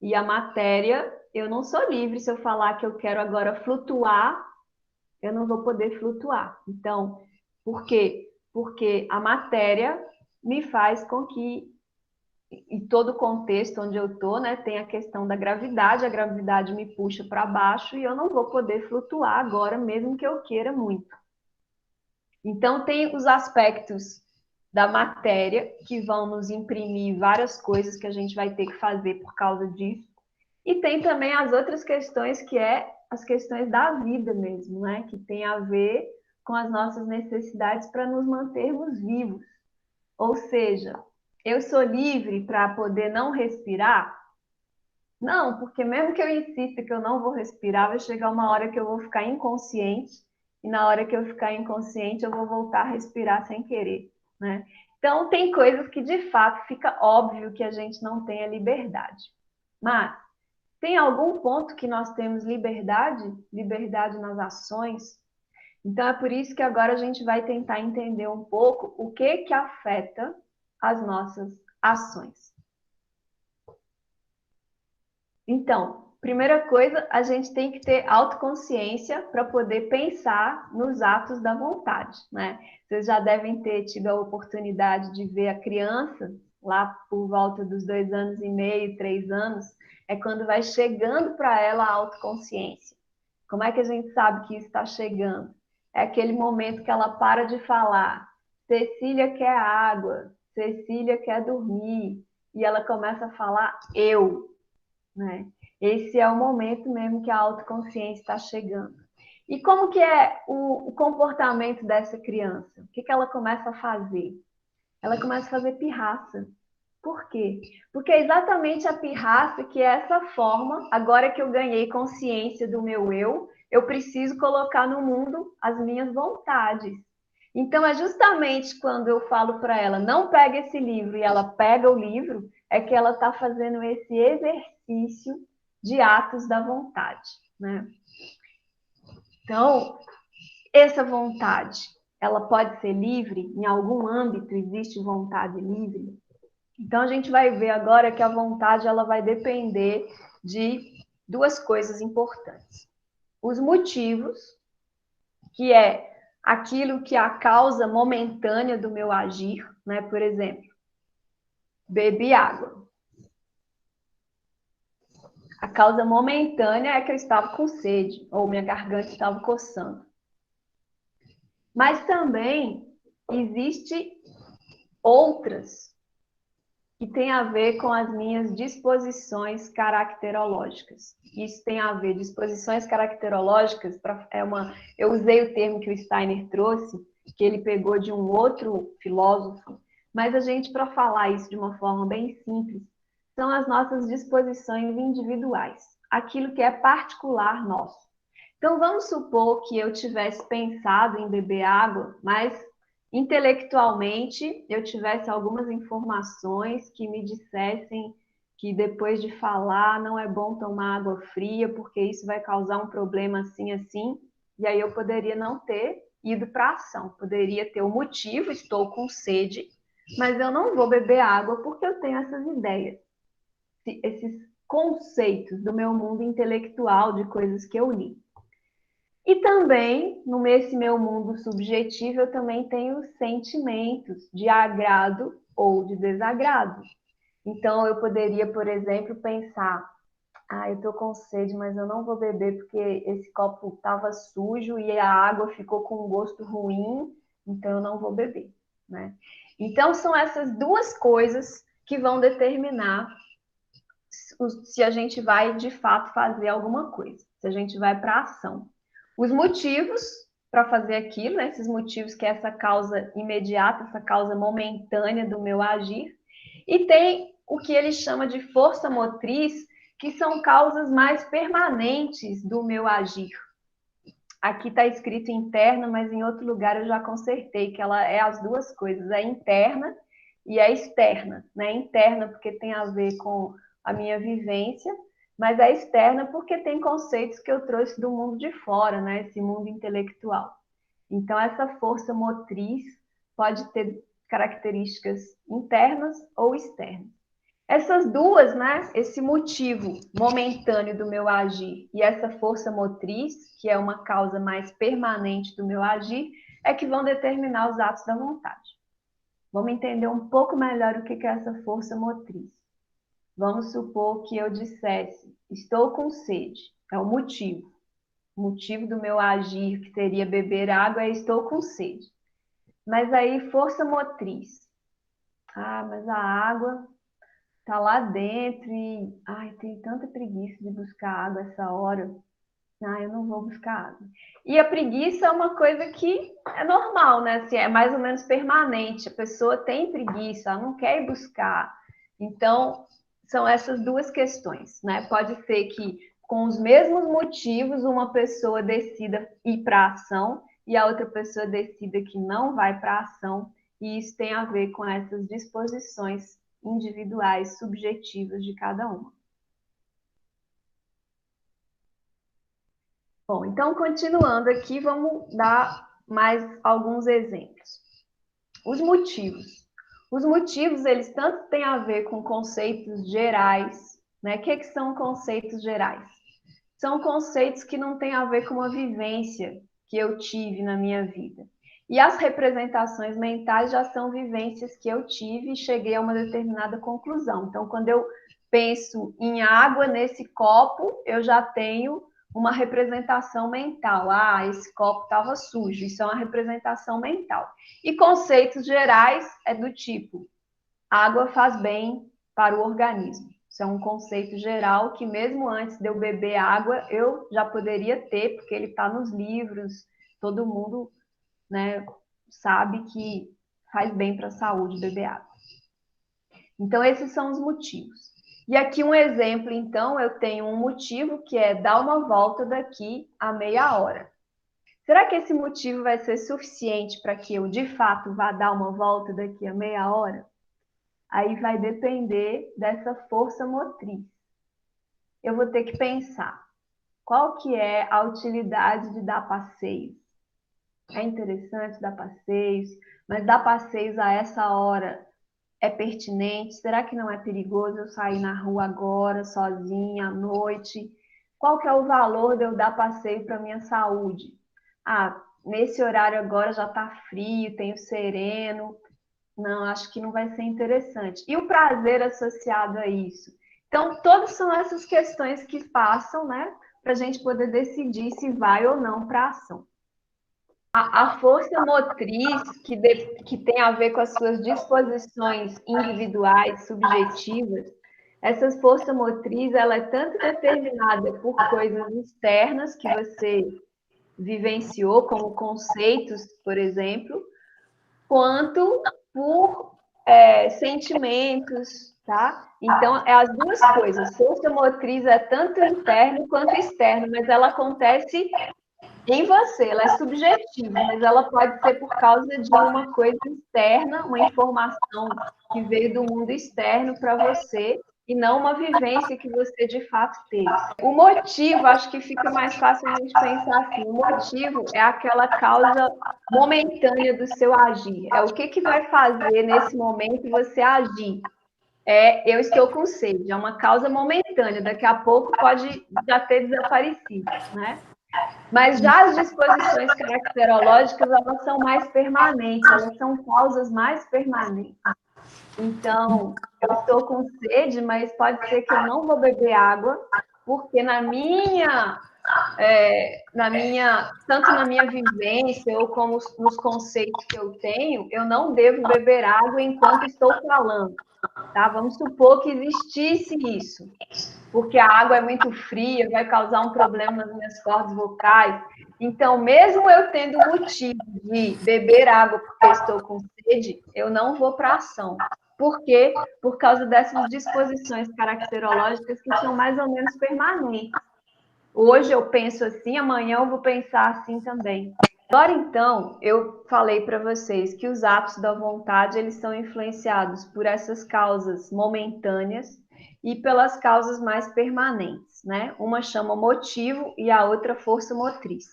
e a matéria, eu não sou livre se eu falar que eu quero agora flutuar, eu não vou poder flutuar. Então, por quê? Porque a matéria me faz com que, em todo o contexto onde eu estou, né, tem a questão da gravidade, a gravidade me puxa para baixo e eu não vou poder flutuar agora, mesmo que eu queira muito. Então, tem os aspectos da matéria que vão nos imprimir várias coisas que a gente vai ter que fazer por causa disso. E tem também as outras questões, que é as questões da vida mesmo, né? Que tem a ver com as nossas necessidades para nos mantermos vivos. Ou seja, eu sou livre para poder não respirar? Não, porque mesmo que eu insista que eu não vou respirar, vai chegar uma hora que eu vou ficar inconsciente, e na hora que eu ficar inconsciente, eu vou voltar a respirar sem querer, né? Então, tem coisas que de fato fica óbvio que a gente não tem a liberdade. Mas tem algum ponto que nós temos liberdade? Liberdade nas ações? Então, é por isso que agora a gente vai tentar entender um pouco o que afeta as nossas ações. Então, primeira coisa, a gente tem que ter autoconsciência para poder pensar nos atos da vontade, né? Vocês já devem ter tido a oportunidade de ver a criança, lá por volta dos 2 anos e meio, 3 anos, é quando vai chegando para ela a autoconsciência. Como é que a gente sabe que isso está chegando? É aquele momento que ela para de falar, Cecília quer água, Cecília quer dormir, e ela começa a falar eu, né? Esse é o momento mesmo que a autoconsciência está chegando. E como que é o comportamento dessa criança? O que ela começa a fazer? Ela começa a fazer pirraça. Por quê? Porque é exatamente a pirraça que é essa forma, agora que eu ganhei consciência do meu eu preciso colocar no mundo as minhas vontades. Então, é justamente quando eu falo para ela, não pega esse livro, e ela pega o livro, é que ela está fazendo esse exercício de atos da vontade, né? Então, essa vontade, ela pode ser livre? Em algum âmbito existe vontade livre? Então, a gente vai ver agora que a vontade ela vai depender de duas coisas importantes. Os motivos, que é aquilo que é a causa momentânea do meu agir, né? Por exemplo, bebi água. A causa momentânea é que eu estava com sede, ou minha garganta estava coçando. Mas também existe outras que tem a ver com as minhas disposições caracterológicas. Isso tem a ver, disposições caracterológicas, eu usei o termo que o Steiner trouxe, que ele pegou de um outro filósofo, mas a gente, para falar isso de uma forma bem simples, são as nossas disposições individuais, aquilo que é particular nosso. Então, vamos supor que eu tivesse pensado em beber água, mas intelectualmente eu tivesse algumas informações que me dissessem que depois de falar não é bom tomar água fria, porque isso vai causar um problema assim, assim, e aí eu poderia não ter ido para a ação, poderia ter o motivo, estou com sede, mas eu não vou beber água porque eu tenho essas ideias, esses conceitos do meu mundo intelectual, de coisas que eu li. E também, nesse meu mundo subjetivo, eu também tenho sentimentos de agrado ou de desagrado. Então, eu poderia, por exemplo, pensar: eu estou com sede, mas eu não vou beber porque esse copo estava sujo e a água ficou com um gosto ruim, então eu não vou beber, né? Então, são essas duas coisas que vão determinar se a gente vai, de fato, fazer alguma coisa, se a gente vai para a ação. Os motivos para fazer aquilo, né? Esses motivos que é essa causa imediata, essa causa momentânea do meu agir, e tem o que ele chama de força motriz, que são causas mais permanentes do meu agir. Aqui está escrito interna, mas em outro lugar eu já consertei que ela é as duas coisas, é interna e é externa, né? Interna porque tem a ver com a minha vivência, mas é externa porque tem conceitos que eu trouxe do mundo de fora, né? Esse mundo intelectual. Então, essa força motriz pode ter características internas ou externas. Essas duas, né? Esse motivo momentâneo do meu agir e essa força motriz, que é uma causa mais permanente do meu agir, é que vão determinar os atos da vontade. Vamos entender um pouco melhor o que é essa força motriz. Vamos supor que eu dissesse: estou com sede, é o motivo. O motivo do meu agir, que seria beber água, é estou com sede. Mas aí, força motriz. Mas a água tá lá dentro e tem tanta preguiça de buscar água essa hora. Eu não vou buscar água. E a preguiça é uma coisa que é normal, né? Assim, é mais ou menos permanente. A pessoa tem preguiça, ela não quer ir buscar. Então, são essas duas questões, né? Pode ser que com os mesmos motivos uma pessoa decida ir para a ação e a outra pessoa decida que não vai para a ação, e isso tem a ver com essas disposições individuais, subjetivas de cada uma. Bom, então, continuando aqui, vamos dar mais alguns exemplos. Os motivos. Os motivos, eles tanto têm a ver com conceitos gerais, né? O que são conceitos gerais? São conceitos que não têm a ver com uma vivência que eu tive na minha vida. E as representações mentais já são vivências que eu tive e cheguei a uma determinada conclusão. Então, quando eu penso em água nesse copo, eu já tenho uma representação mental. Esse copo estava sujo. Isso é uma representação mental. E conceitos gerais é do tipo: água faz bem para o organismo. Isso é um conceito geral que, mesmo antes de eu beber água, eu já poderia ter, porque ele está nos livros, todo mundo, né, sabe que faz bem para a saúde beber água. Então, esses são os motivos. E aqui um exemplo, então, eu tenho um motivo que é dar uma volta daqui a meia hora. Será que esse motivo vai ser suficiente para que eu, de fato, vá dar uma volta daqui a meia hora? Aí vai depender dessa força motriz. Eu vou ter que pensar: qual que é a utilidade de dar passeios? É interessante dar passeios, mas dar passeios a essa hora é pertinente? Será que não é perigoso eu sair na rua agora, sozinha, à noite? Qual que é o valor de eu dar passeio para a minha saúde? Nesse horário agora já está frio, tenho sereno. Não, acho que não vai ser interessante. E o prazer associado a isso? Então, todas são essas questões que passam, né, para a gente poder decidir se vai ou não para a ação. A força motriz, que tem a ver com as suas disposições individuais, subjetivas, essa força motriz, ela é tanto determinada por coisas externas que você vivenciou como conceitos, por exemplo, quanto por sentimentos, tá? Então, é as duas coisas. Força motriz é tanto interno quanto externo, mas ela acontece em você, ela é subjetiva, mas ela pode ser por causa de uma coisa externa, uma informação que veio do mundo externo para você, e não uma vivência que você de fato teve. O motivo, acho que fica mais fácil a gente pensar assim, o motivo é aquela causa momentânea do seu agir, é o que vai fazer nesse momento você agir. Eu estou com sede, é uma causa momentânea, daqui a pouco pode já ter desaparecido, né? Mas já as disposições caracterológicas, elas são mais permanentes, elas são causas mais permanentes. Então, eu estou com sede, mas pode ser que eu não vou beber água, porque tanto na minha vivência ou como nos conceitos que eu tenho, eu não devo beber água enquanto estou falando, tá? Vamos supor que existisse isso, porque a água é muito fria, vai causar um problema nas minhas cordas vocais. Então, mesmo eu tendo motivo de beber água porque estou com sede, eu não vou para a ação. Por quê? Por causa dessas disposições caracterológicas que são mais ou menos permanentes. Hoje eu penso assim, amanhã eu vou pensar assim também. Agora, então, eu falei para vocês que os atos da vontade, eles são influenciados por essas causas momentâneas e pelas causas mais permanentes, né? Uma chama motivo e a outra força motriz.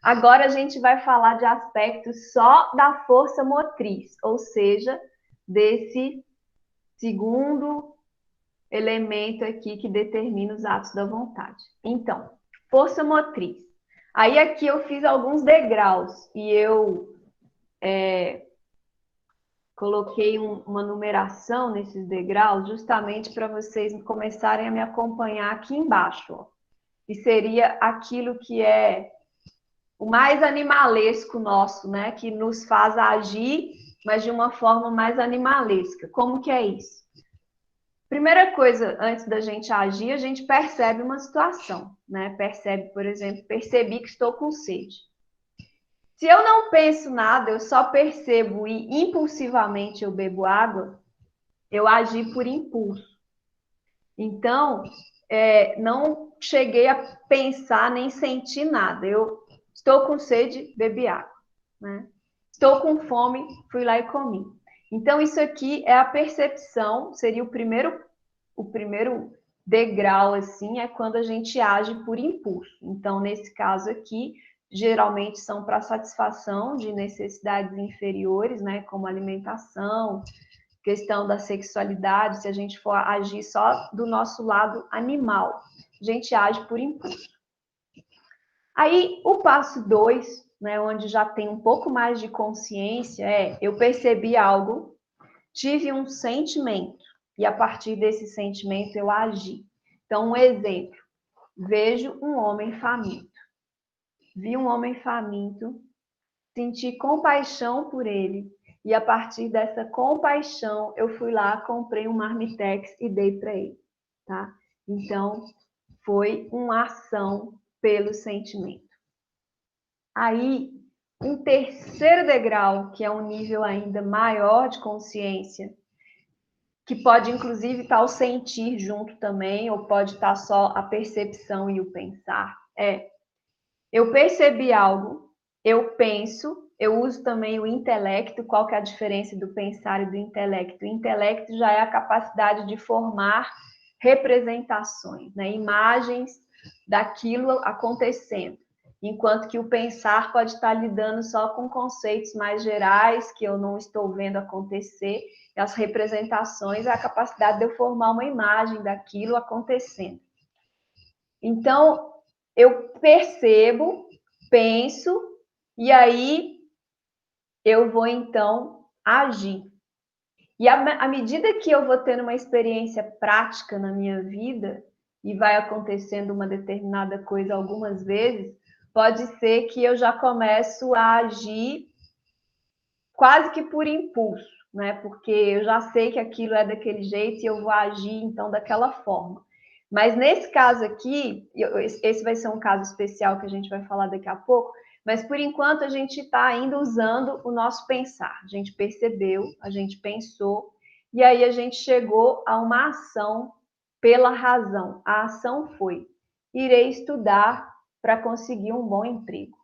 Agora a gente vai falar de aspectos só da força motriz, ou seja, desse segundo elemento aqui que determina os atos da vontade. Então, força motriz. Aí aqui eu fiz alguns degraus e eu coloquei uma numeração nesses degraus justamente para vocês começarem a me acompanhar aqui embaixo, ó, que seria aquilo que é o mais animalesco nosso, né? Que nos faz agir, mas de uma forma mais animalesca. Como que é isso? Primeira coisa, antes da gente agir, a gente percebe uma situação, né? Percebe, por exemplo, percebi que estou com sede. Se eu não penso nada, eu só percebo e impulsivamente eu bebo água, eu agi por impulso. Então, não cheguei a pensar nem sentir nada. Eu estou com sede, bebi água, né? Estou com fome, fui lá e comi. Então, isso aqui é a percepção, seria o primeiro degrau, assim, é quando a gente age por impulso. Então, nesse caso aqui, geralmente são para satisfação de necessidades inferiores, né, como alimentação, questão da sexualidade, se a gente for agir só do nosso lado animal, a gente age por impulso. Aí, o passo 2, né, onde já tem um pouco mais de consciência, eu percebi algo, tive um sentimento, e a partir desse sentimento eu agi. Então, um exemplo, vejo um homem faminto. Vi um homem faminto, senti compaixão por ele, e a partir dessa compaixão, eu fui lá, comprei um marmitex e dei para ele, tá? Então, foi uma ação pelo sentimento. Aí, um terceiro degrau, que é um nível ainda maior de consciência, que pode, inclusive, estar o sentir junto também, ou pode estar só a percepção e o pensar, eu percebi algo, eu penso, eu uso também o intelecto. Qual que é a diferença do pensar e do intelecto? O intelecto já é a capacidade de formar representações, né? Imagens daquilo acontecendo, enquanto que o pensar pode estar lidando só com conceitos mais gerais que eu não estou vendo acontecer, e as representações é a capacidade de eu formar uma imagem daquilo acontecendo. Então, eu percebo, penso, e aí eu vou, então, agir. E à medida que eu vou tendo uma experiência prática na minha vida, e vai acontecendo uma determinada coisa algumas vezes, pode ser que eu já começo a agir quase que por impulso, né? Porque eu já sei que aquilo é daquele jeito e eu vou agir, então, daquela forma. Mas nesse caso aqui, esse vai ser um caso especial que a gente vai falar daqui a pouco, Mas, por enquanto, a gente está ainda usando o nosso pensar. A gente percebeu, a gente pensou, e aí a gente chegou a uma ação pela razão. A ação foi: irei estudar para conseguir um bom emprego,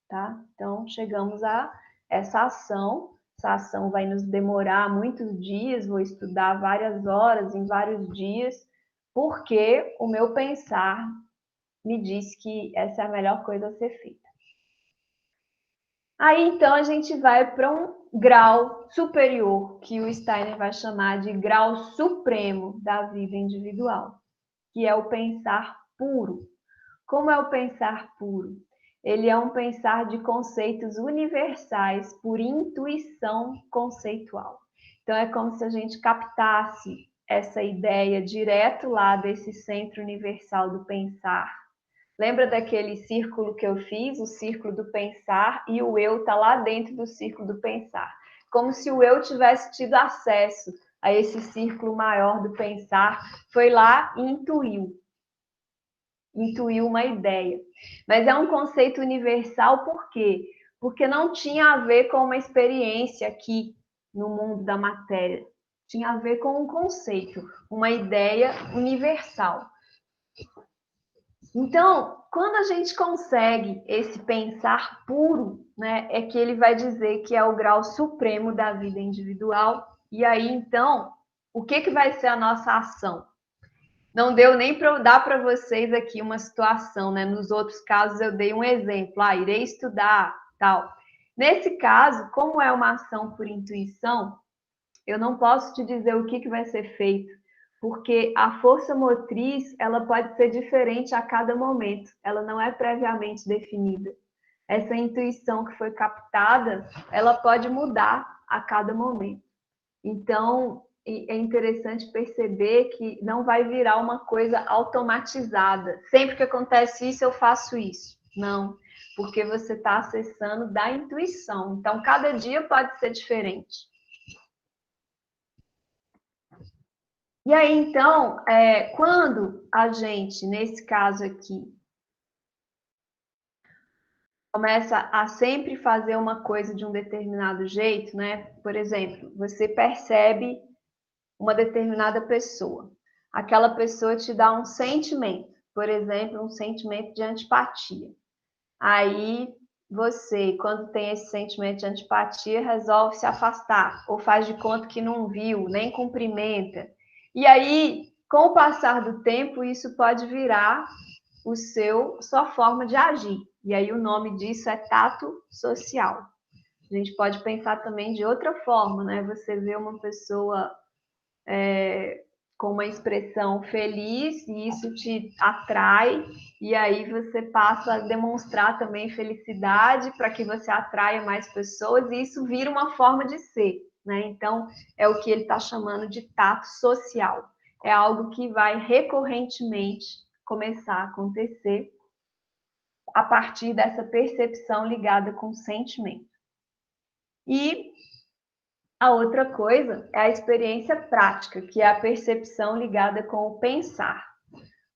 tá? Então, chegamos a essa ação. Essa ação vai nos demorar muitos dias, vou estudar várias horas em vários dias, porque o meu pensar me diz que essa é a melhor coisa a ser feita. Aí, então, a gente vai para um grau superior, que o Steiner vai chamar de grau supremo da vida individual, que é o pensar puro. Como é o pensar puro? Ele é um pensar de conceitos universais por intuição conceitual. Então, é como se a gente captasse essa ideia direto lá desse centro universal do pensar. Lembra daquele círculo que eu fiz, o círculo do pensar, e o eu está lá dentro do círculo do pensar. Como se o eu tivesse tido acesso a esse círculo maior do pensar, foi lá e intuiu uma ideia. Mas é um conceito universal por quê? Porque não tinha a ver com uma experiência aqui no mundo da matéria. Tinha a ver com um conceito, uma ideia universal. Então, quando a gente consegue esse pensar puro, né, é que ele vai dizer que é o grau supremo da vida individual. E aí, então, o que vai ser a nossa ação? Não deu nem para dar para vocês aqui uma situação, né? Nos outros casos eu dei um exemplo, irei estudar, tal. Nesse caso, como é uma ação por intuição, eu não posso te dizer o que vai ser feito, porque a força motriz, ela pode ser diferente a cada momento, ela não é previamente definida. Essa intuição que foi captada, ela pode mudar a cada momento. Então, é interessante perceber que não vai virar uma coisa automatizada. Sempre que acontece isso, eu faço isso. Não, porque você está acessando da intuição. Então, cada dia pode ser diferente. E aí, então, quando a gente, nesse caso aqui, começa a sempre fazer uma coisa de um determinado jeito, né? Por exemplo, você percebe uma determinada pessoa. Aquela pessoa te dá um sentimento, por exemplo, um sentimento de antipatia. Aí você, quando tem esse sentimento de antipatia, resolve se afastar, ou faz de conta que não viu, nem cumprimenta. E aí, com o passar do tempo, isso pode virar sua forma de agir. E aí o nome disso é tato social. A gente pode pensar também de outra forma, né? Você vê uma pessoa com uma expressão feliz e isso te atrai, e aí você passa a demonstrar também felicidade para que você atraia mais pessoas, e isso vira uma forma de ser, né? Então, é o que ele está chamando de tato social. É algo que vai recorrentemente começar a acontecer a partir dessa percepção ligada com o sentimento. E a outra coisa é a experiência prática, que é a percepção ligada com o pensar.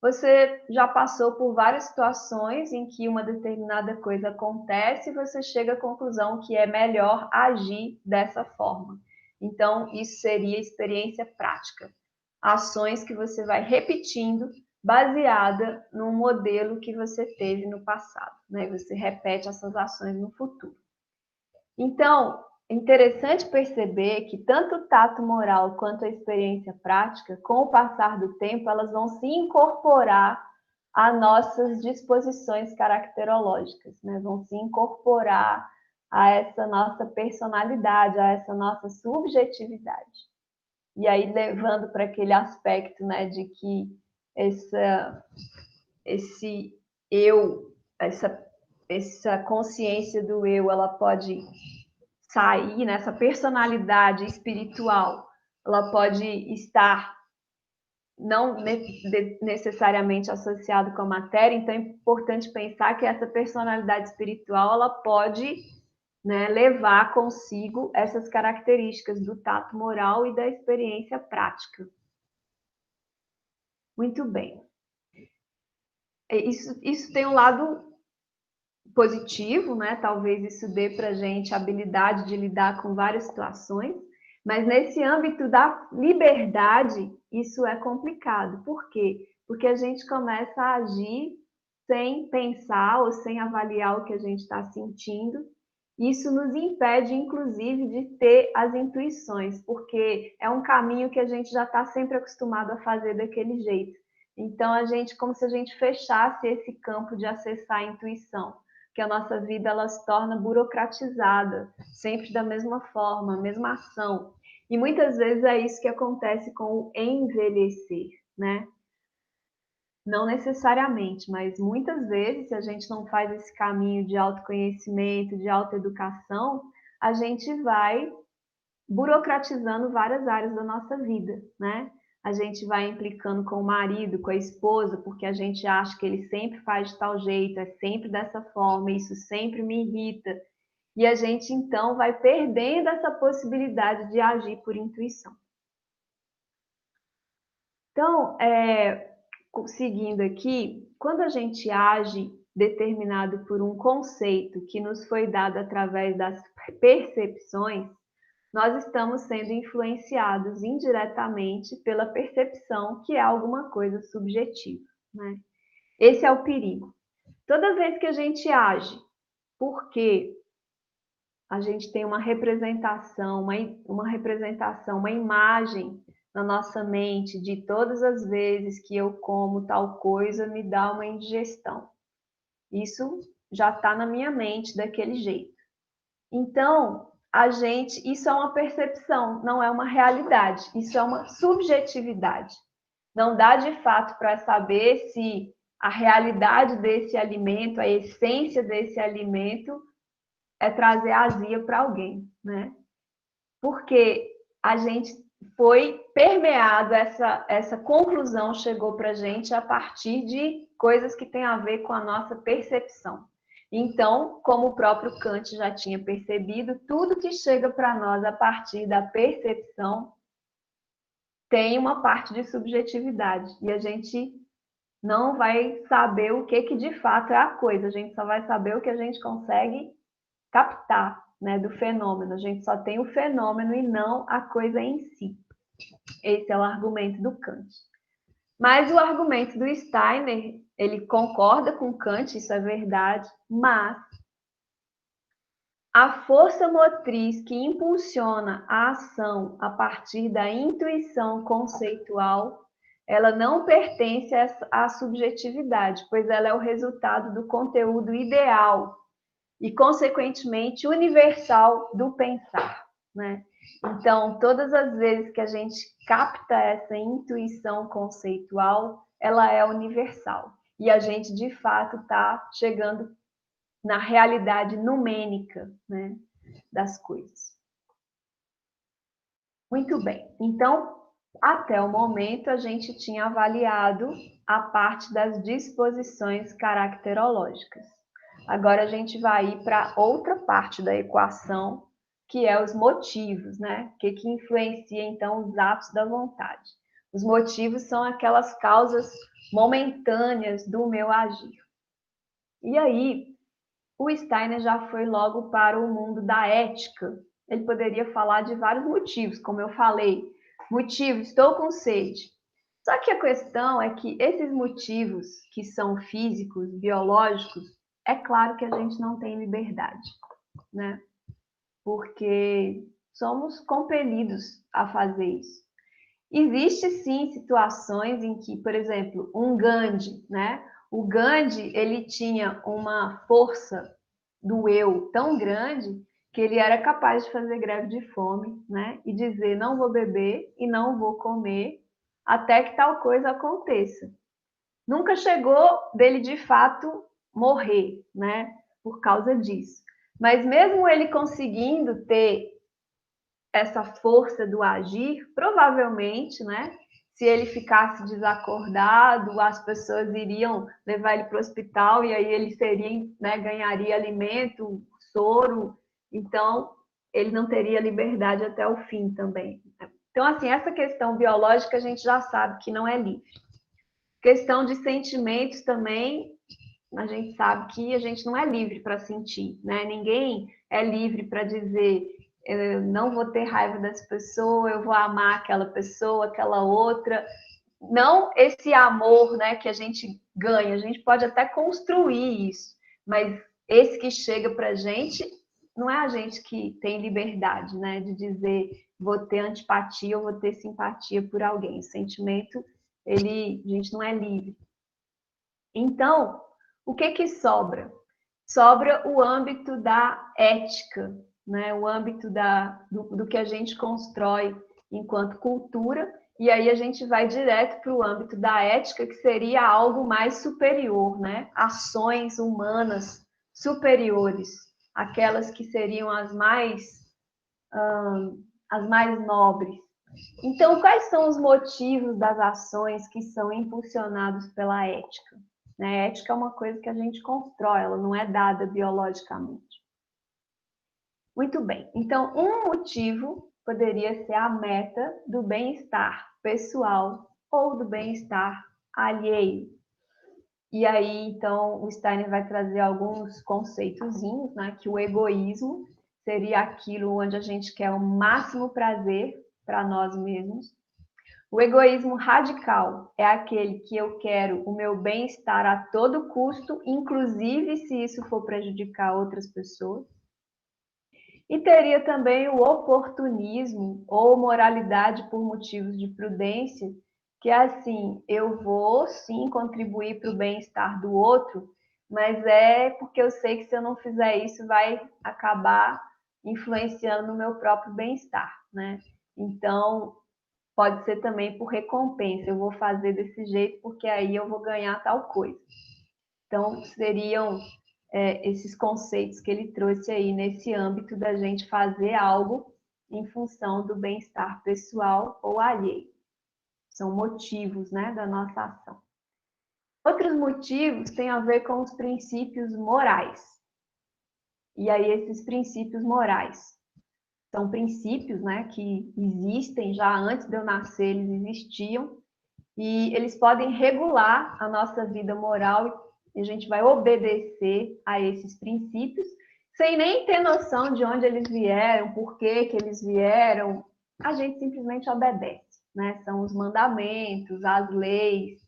Você já passou por várias situações em que uma determinada coisa acontece e você chega à conclusão que é melhor agir dessa forma. Então, isso seria experiência prática. Ações que você vai repetindo baseada num modelo que você teve no passado, né? Você repete essas ações no futuro. Então, é interessante perceber que tanto o tato moral quanto a experiência prática, com o passar do tempo, elas vão se incorporar a nossas disposições caracterológicas, né? Vão se incorporar a essa nossa personalidade, a essa nossa subjetividade. E aí levando para aquele aspecto, né, de que esse eu, essa consciência do eu, ela pode sair nessa personalidade espiritual, ela pode estar não necessariamente associada com a matéria, então é importante pensar que essa personalidade espiritual ela pode, né, levar consigo essas características do tato moral e da experiência prática. Muito bem. Isso tem um lado positivo, né? Talvez isso dê para a gente a habilidade de lidar com várias situações, mas nesse âmbito da liberdade, isso é complicado. Por quê? Porque a gente começa a agir sem pensar ou sem avaliar o que a gente está sentindo. Isso nos impede, inclusive, de ter as intuições, porque é um caminho que a gente já está sempre acostumado a fazer daquele jeito. Então, a gente, como se a gente fechasse esse campo de acessar a intuição, que a nossa vida ela se torna burocratizada, sempre da mesma forma, a mesma ação. E muitas vezes é isso que acontece com o envelhecer, né? Não necessariamente, mas muitas vezes, se a gente não faz esse caminho de autoconhecimento, de autoeducação, a gente vai burocratizando várias áreas da nossa vida, né? A gente vai implicando com o marido, com a esposa, porque a gente acha que ele sempre faz de tal jeito, é sempre dessa forma, isso sempre me irrita. E a gente, então, vai perdendo essa possibilidade de agir por intuição. Então, seguindo aqui, quando a gente age determinado por um conceito que nos foi dado através das percepções, nós estamos sendo influenciados indiretamente pela percepção, que é alguma coisa subjetiva, né? Esse é o perigo. Toda vez que a gente age porque a gente tem uma representação, uma imagem na nossa mente de todas as vezes que eu como tal coisa me dá uma indigestão. Isso já está na minha mente daquele jeito. Então, isso é uma percepção, não é uma realidade, isso é uma subjetividade. Não dá de fato para saber se a realidade desse alimento, a essência desse alimento é trazer azia para alguém, né? Porque a gente foi permeado, essa conclusão chegou para a gente a partir de coisas que têm a ver com a nossa percepção. Então, como o próprio Kant já tinha percebido, tudo que chega para nós a partir da percepção tem uma parte de subjetividade. E a gente não vai saber o que de fato é a coisa, a gente só vai saber o que a gente consegue captar, né, do fenômeno. A gente só tem o fenômeno e não a coisa em si. Esse é o argumento do Kant. Mas o argumento do Steiner, ele concorda com Kant, isso é verdade, mas a força motriz que impulsiona a ação a partir da intuição conceitual, ela não pertence à subjetividade, pois ela é o resultado do conteúdo ideal e, consequentemente, universal do pensar, né? Então, todas as vezes que a gente capta essa intuição conceitual, ela é universal. E a gente, de fato, está chegando na realidade numênica, né, das coisas. Muito bem. Então, até o momento, a gente tinha avaliado a parte das disposições caracterológicas. Agora a gente vai ir para outra parte da equação, que é os motivos, né? O que influencia, então, os atos da vontade. Os motivos são aquelas causas momentâneas do meu agir. E aí, o Steiner já foi logo para o mundo da ética. Ele poderia falar de vários motivos, como eu falei. Motivo, estou com sede. Só que a questão é que esses motivos que são físicos, biológicos, é claro que a gente não tem liberdade, né? Porque somos compelidos a fazer isso. Existe sim situações em que, por exemplo, um Gandhi, né? O Gandhi, ele tinha uma força do eu tão grande que ele era capaz de fazer greve de fome, né? E dizer não vou beber e não vou comer até que tal coisa aconteça. Nunca chegou dele de fato morrer, né? Por causa disso. Mas mesmo ele conseguindo ter essa força do agir, provavelmente, né? Se ele ficasse desacordado, as pessoas iriam levar ele para o hospital e aí ele seria, né, ganharia alimento, soro, então ele não teria liberdade até o fim também. Então, assim, essa questão biológica a gente já sabe que não é livre. Questão de sentimentos também, a gente sabe que a gente não é livre para sentir, né? Ninguém é livre para dizer, eu não vou ter raiva dessa pessoa, eu vou amar aquela pessoa, aquela outra. Não esse amor, né, que a gente ganha, a gente pode até construir isso, mas esse que chega para a gente, não é a gente que tem liberdade, né, de dizer vou ter antipatia ou vou ter simpatia por alguém. O sentimento, a gente não é livre. Então, o que sobra? Sobra o âmbito da ética, né? O âmbito do que a gente constrói enquanto cultura, e aí a gente vai direto para o âmbito da ética, que seria algo mais superior, né? Ações humanas superiores, aquelas que seriam as mais nobres. Então, quais são os motivos das ações que são impulsionados pela ética? A ética é uma coisa que a gente constrói, ela não é dada biologicamente. Muito bem, então um motivo poderia ser a meta do bem-estar pessoal ou do bem-estar alheio. E aí, então, o Steiner vai trazer alguns conceitozinhos, né? Que o egoísmo seria aquilo onde a gente quer o máximo prazer para nós mesmos. O egoísmo radical é aquele que eu quero o meu bem-estar a todo custo, inclusive se isso for prejudicar outras pessoas. E teria também o oportunismo ou moralidade por motivos de prudência, que é assim, eu vou sim contribuir para o bem-estar do outro, mas é porque eu sei que se eu não fizer isso vai acabar influenciando no meu próprio bem-estar, né? Então, pode ser também por recompensa, eu vou fazer desse jeito porque aí eu vou ganhar tal coisa. Então, seriam esses conceitos que ele trouxe aí nesse âmbito da gente fazer algo em função do bem-estar pessoal ou alheio. São motivos, né, da nossa ação. Outros motivos têm a ver com os princípios morais. E aí, esses princípios morais são princípios, né, que existem já antes de eu nascer, eles existiam, e eles podem regular a nossa vida moral e a gente vai obedecer a esses princípios sem nem ter noção de onde eles vieram, por que eles vieram, a gente simplesmente obedece, né? São os mandamentos, as leis.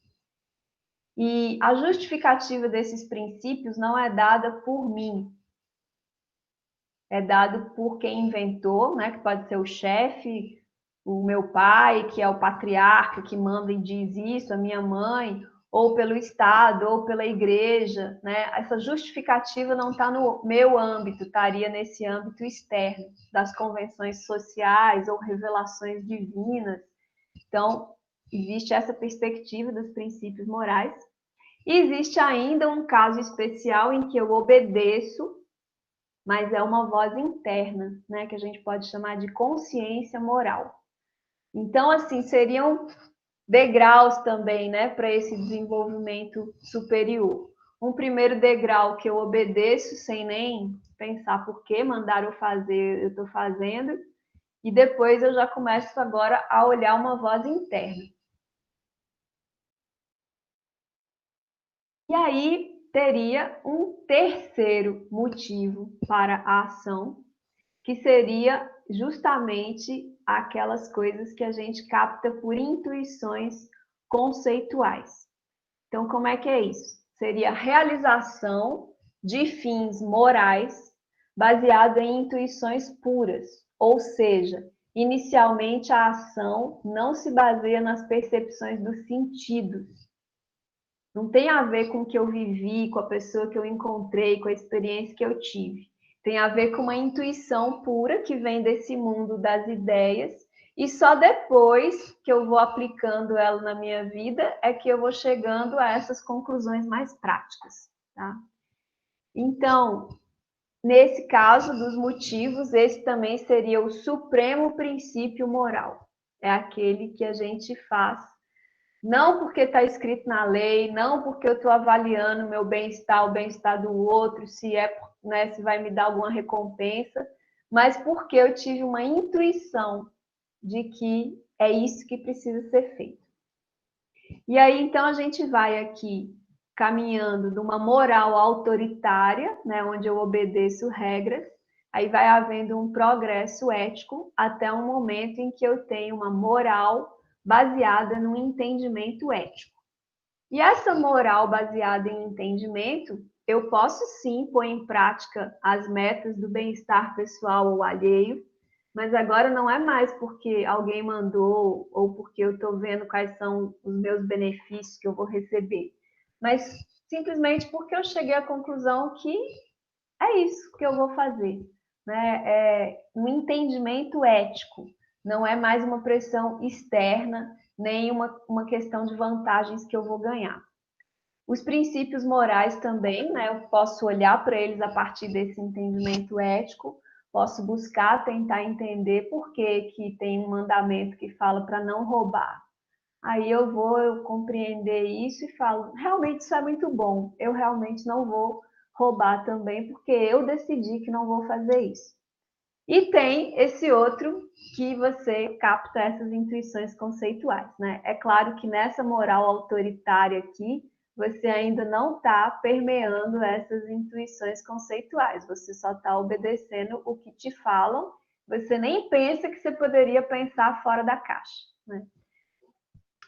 E a justificativa desses princípios não é dada por mim, é dado por quem inventou, né? Que pode ser o chefe, o meu pai, que é o patriarca que manda e diz isso, a minha mãe, ou pelo Estado, ou pela igreja, né? Essa justificativa não está no meu âmbito, estaria nesse âmbito externo, das convenções sociais ou revelações divinas. Então, existe essa perspectiva dos princípios morais. E existe ainda um caso especial em que eu obedeço, mas é uma voz interna, né, que a gente pode chamar de consciência moral. Então, assim, seriam degraus também, né, para esse desenvolvimento superior. Um primeiro degrau que eu obedeço sem nem pensar por que mandaram fazer, eu estou fazendo, e depois eu já começo agora a olhar uma voz interna. E aí teria um terceiro motivo para a ação, que seria justamente aquelas coisas que a gente capta por intuições conceituais. Então, como é que é isso? Seria a realização de fins morais baseado em intuições puras, ou seja, inicialmente a ação não se baseia nas percepções dos sentidos. Não tem a ver com o que eu vivi, com a pessoa que eu encontrei, com a experiência que eu tive. Tem a ver com uma intuição pura que vem desse mundo das ideias e só depois que eu vou aplicando ela na minha vida é que eu vou chegando a essas conclusões mais práticas, tá? Então, nesse caso dos motivos, esse também seria o supremo princípio moral. É aquele que a gente faz não porque está escrito na lei, não porque eu estou avaliando o meu bem-estar, o bem-estar do outro, se é, né, se vai me dar alguma recompensa, mas porque eu tive uma intuição de que é isso que precisa ser feito. E aí, então, a gente vai aqui caminhando numa moral autoritária, né, onde eu obedeço regras, aí vai havendo um progresso ético até um momento em que eu tenho uma moral baseada no entendimento ético. E essa moral baseada em entendimento, eu posso sim pôr em prática as metas do bem-estar pessoal ou alheio, mas agora não é mais porque alguém mandou ou porque eu estou vendo quais são os meus benefícios que eu vou receber, mas simplesmente porque eu cheguei à conclusão que é isso que eu vou fazer, né? É um entendimento ético, não é mais uma pressão externa, nem uma questão de vantagens que eu vou ganhar. Os princípios morais também, né? Eu posso olhar para eles a partir desse entendimento ético, posso buscar, tentar entender por que tem um mandamento que fala para não roubar. Aí eu vou compreender isso e falo, realmente isso é muito bom, eu realmente não vou roubar também, porque eu decidi que não vou fazer isso. E tem esse outro que você capta essas intuições conceituais, né? É claro que nessa moral autoritária aqui, você ainda não está permeando essas intuições conceituais, você só está obedecendo o que te falam, você nem pensa que você poderia pensar fora da caixa, né?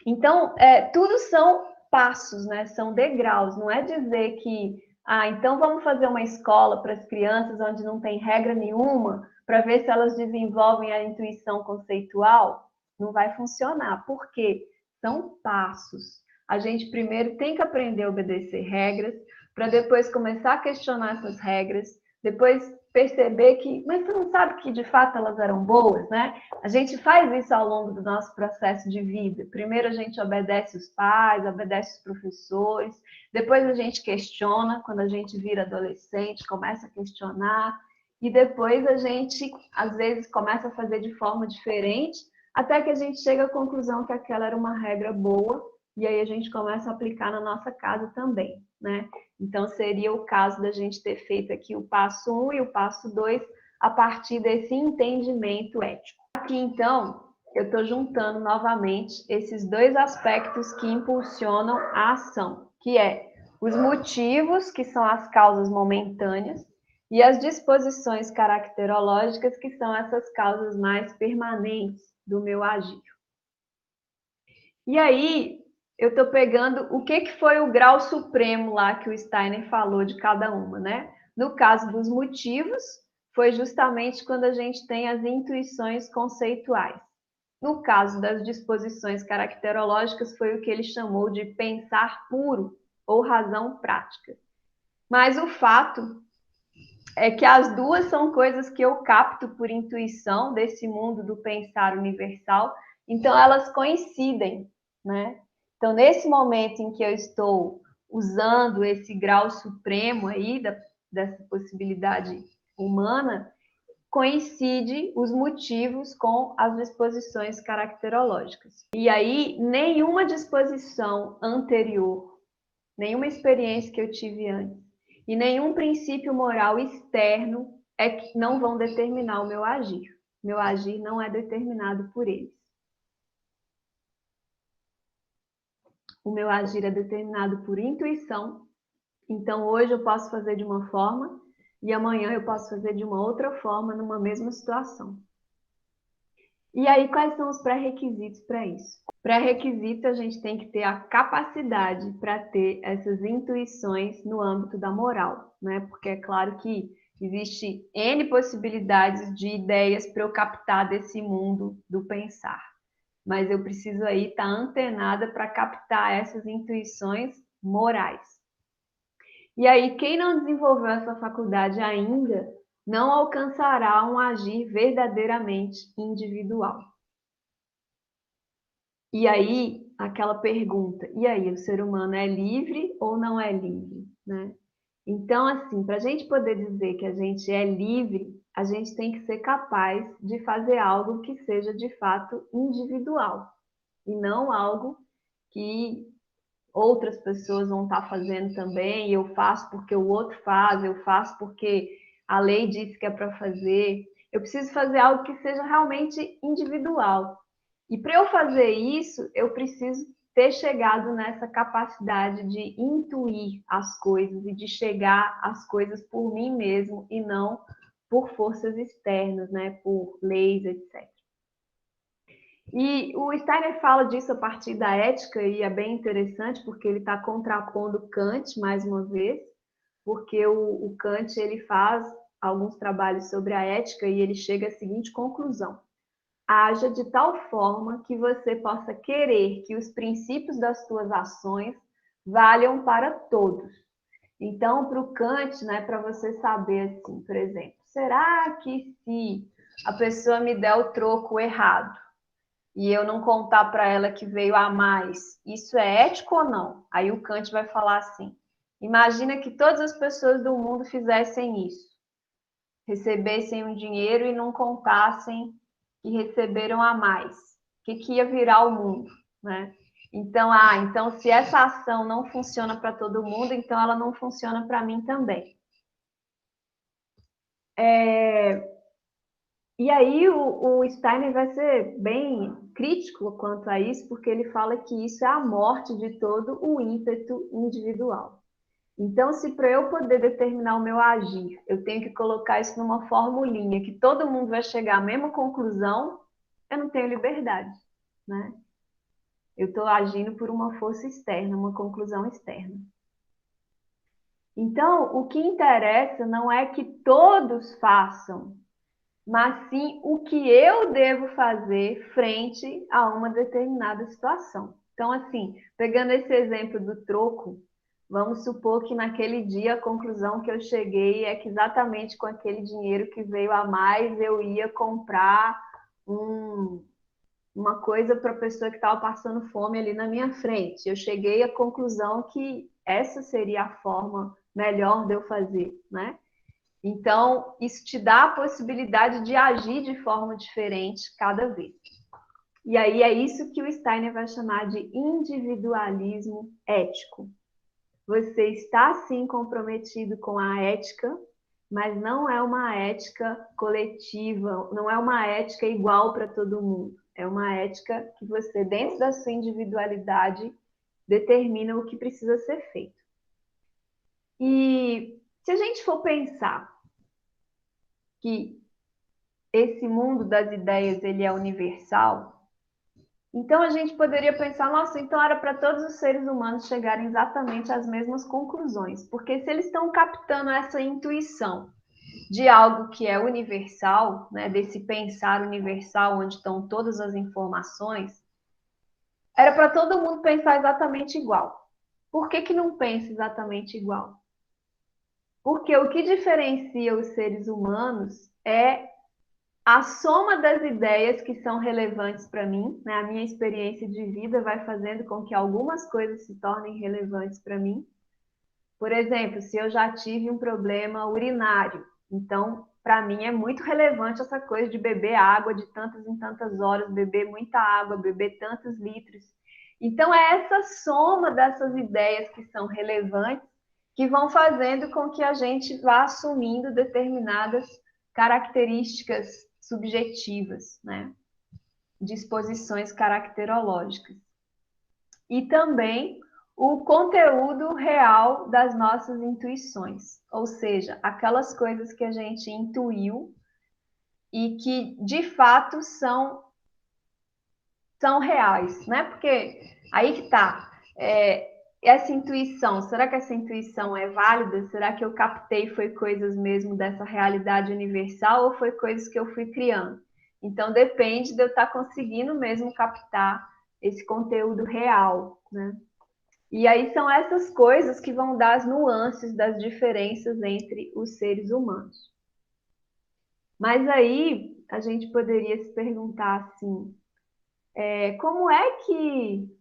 Então, tudo são passos, né? São degraus. Não é dizer que, então vamos fazer uma escola para as crianças onde não tem regra nenhuma para ver se elas desenvolvem a intuição conceitual. Não vai funcionar. Por quê? São passos. A gente primeiro tem que aprender a obedecer regras, para depois começar a questionar essas regras, depois perceber que, mas você não sabe que de fato elas eram boas, né? A gente faz isso ao longo do nosso processo de vida. Primeiro a gente obedece os pais, obedece os professores, depois a gente questiona, quando a gente vira adolescente, começa a questionar, e depois a gente, às vezes, começa a fazer de forma diferente, até que a gente chega à conclusão que aquela era uma regra boa, e aí a gente começa a aplicar na nossa casa também, né? Então, seria o caso da gente ter feito aqui o passo 1 e o passo 2 a partir desse entendimento ético. Aqui, então, eu estou juntando novamente esses dois aspectos que impulsionam a ação, que é os motivos, que são as causas momentâneas, e as disposições caracterológicas, que são essas causas mais permanentes do meu agir. E aí, eu estou pegando o que foi o grau supremo lá que o Steiner falou de cada uma, né? No caso dos motivos, foi justamente quando a gente tem as intuições conceituais. No caso das disposições caracterológicas, foi o que ele chamou de pensar puro ou razão prática. Mas o fato é que as duas são coisas que eu capto por intuição desse mundo do pensar universal, então elas coincidem, né? Então, nesse momento em que eu estou usando esse grau supremo aí dessa possibilidade humana, coincide os motivos com as disposições caracterológicas. E aí, nenhuma disposição anterior, nenhuma experiência que eu tive antes, e nenhum princípio moral externo é que não vão determinar o meu agir. Meu agir não é determinado por eles. O meu agir é determinado por intuição. Então, hoje eu posso fazer de uma forma e amanhã eu posso fazer de uma outra forma numa mesma situação. E aí, quais são os pré-requisitos para isso? Pré-requisito, a gente tem que ter a capacidade para ter essas intuições no âmbito da moral, né? Porque é claro que existe N possibilidades de ideias para eu captar desse mundo do pensar. Mas eu preciso aí estar antenada para captar essas intuições morais. E aí, quem não desenvolveu essa faculdade ainda, não alcançará um agir verdadeiramente individual. E aí, aquela pergunta, e aí, o ser humano é livre ou não é livre, né? Então, assim, para a gente poder dizer que a gente é livre, a gente tem que ser capaz de fazer algo que seja de fato individual, e não algo que outras pessoas vão estar fazendo também, e eu faço porque o outro faz, eu faço porque a lei disse que é para fazer. Eu preciso fazer algo que seja realmente individual. E para eu fazer isso, eu preciso ter chegado nessa capacidade de intuir as coisas e de chegar às coisas por mim mesmo e não por forças externas, né? Por leis, etc. E o Steiner fala disso a partir da ética, e é bem interessante, porque ele está contrapondo Kant, mais uma vez, porque o Kant ele faz alguns trabalhos sobre a ética e ele chega à seguinte conclusão: haja de tal forma que você possa querer que os princípios das suas ações valham para todos. Então, para o Kant, né, para você saber assim, por exemplo, será que se a pessoa me der o troco errado e eu não contar para ela que veio a mais, isso é ético ou não? Aí o Kant vai falar assim: imagina que todas as pessoas do mundo fizessem isso, recebessem um dinheiro e não contassem que receberam a mais. O que ia virar o mundo, né? Então se essa ação não funciona para todo mundo, então ela não funciona para mim também. E aí o Steiner vai ser bem crítico quanto a isso, porque ele fala que isso é a morte de todo o ímpeto individual. Então, se para eu poder determinar o meu agir, eu tenho que colocar isso numa formulinha que todo mundo vai chegar à mesma conclusão, eu não tenho liberdade, né? Eu estou agindo por uma força externa, uma conclusão externa. Então, o que interessa não é que todos façam, mas sim o que eu devo fazer frente a uma determinada situação. Então, assim, pegando esse exemplo do troco, vamos supor que naquele dia a conclusão que eu cheguei é que exatamente com aquele dinheiro que veio a mais eu ia comprar uma coisa para a pessoa que estava passando fome ali na minha frente. Eu cheguei à conclusão que essa seria a forma melhor de eu fazer, né? Então, isso te dá a possibilidade de agir de forma diferente cada vez. E aí é isso que o Steiner vai chamar de individualismo ético. Você está, sim, comprometido com a ética, mas não é uma ética coletiva, não é uma ética igual para todo mundo. É uma ética que você, dentro da sua individualidade, determina o que precisa ser feito. E se a gente for pensar que esse mundo das ideias ele é universal, então a gente poderia pensar, nossa, então era para todos os seres humanos chegarem exatamente às mesmas conclusões, porque se eles estão captando essa intuição de algo que é universal, né, desse pensar universal onde estão todas as informações, era para todo mundo pensar exatamente igual. Por que não pensa exatamente igual? Porque o que diferencia os seres humanos é a soma das ideias que são relevantes para mim, né? A minha experiência de vida vai fazendo com que algumas coisas se tornem relevantes para mim. Por exemplo, se eu já tive um problema urinário, então, para mim é muito relevante essa coisa de beber água de tantas em tantas horas, beber muita água, beber tantos litros. Então, é essa soma dessas ideias que são relevantes que vão fazendo com que a gente vá assumindo determinadas características subjetivas, né? Disposições caracterológicas. E também o conteúdo real das nossas intuições, ou seja, aquelas coisas que a gente intuiu e que de fato são reais, né? Porque aí que tá, essa intuição, será que essa intuição é válida? Será que eu captei foi coisas mesmo dessa realidade universal ou foi coisas que eu fui criando? Então depende de eu estar conseguindo mesmo captar esse conteúdo real, né? E aí são essas coisas que vão dar as nuances das diferenças entre os seres humanos. Mas aí a gente poderia se perguntar assim, como é que,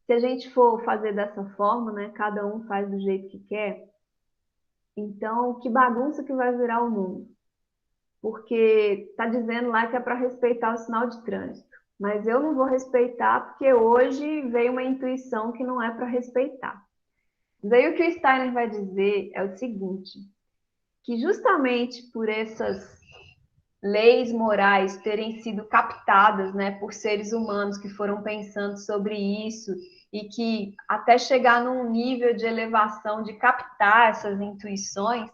se a gente for fazer dessa forma, né, cada um faz do jeito que quer, então que bagunça que vai virar o mundo? Porque está dizendo lá que é para respeitar o sinal de trânsito, mas eu não vou respeitar porque hoje veio uma intuição que não é para respeitar. Daí o que o Steiner vai dizer é o seguinte, que justamente por essas leis morais terem sido captadas, né, por seres humanos que foram pensando sobre isso e que até chegar num nível de elevação, de captar essas intuições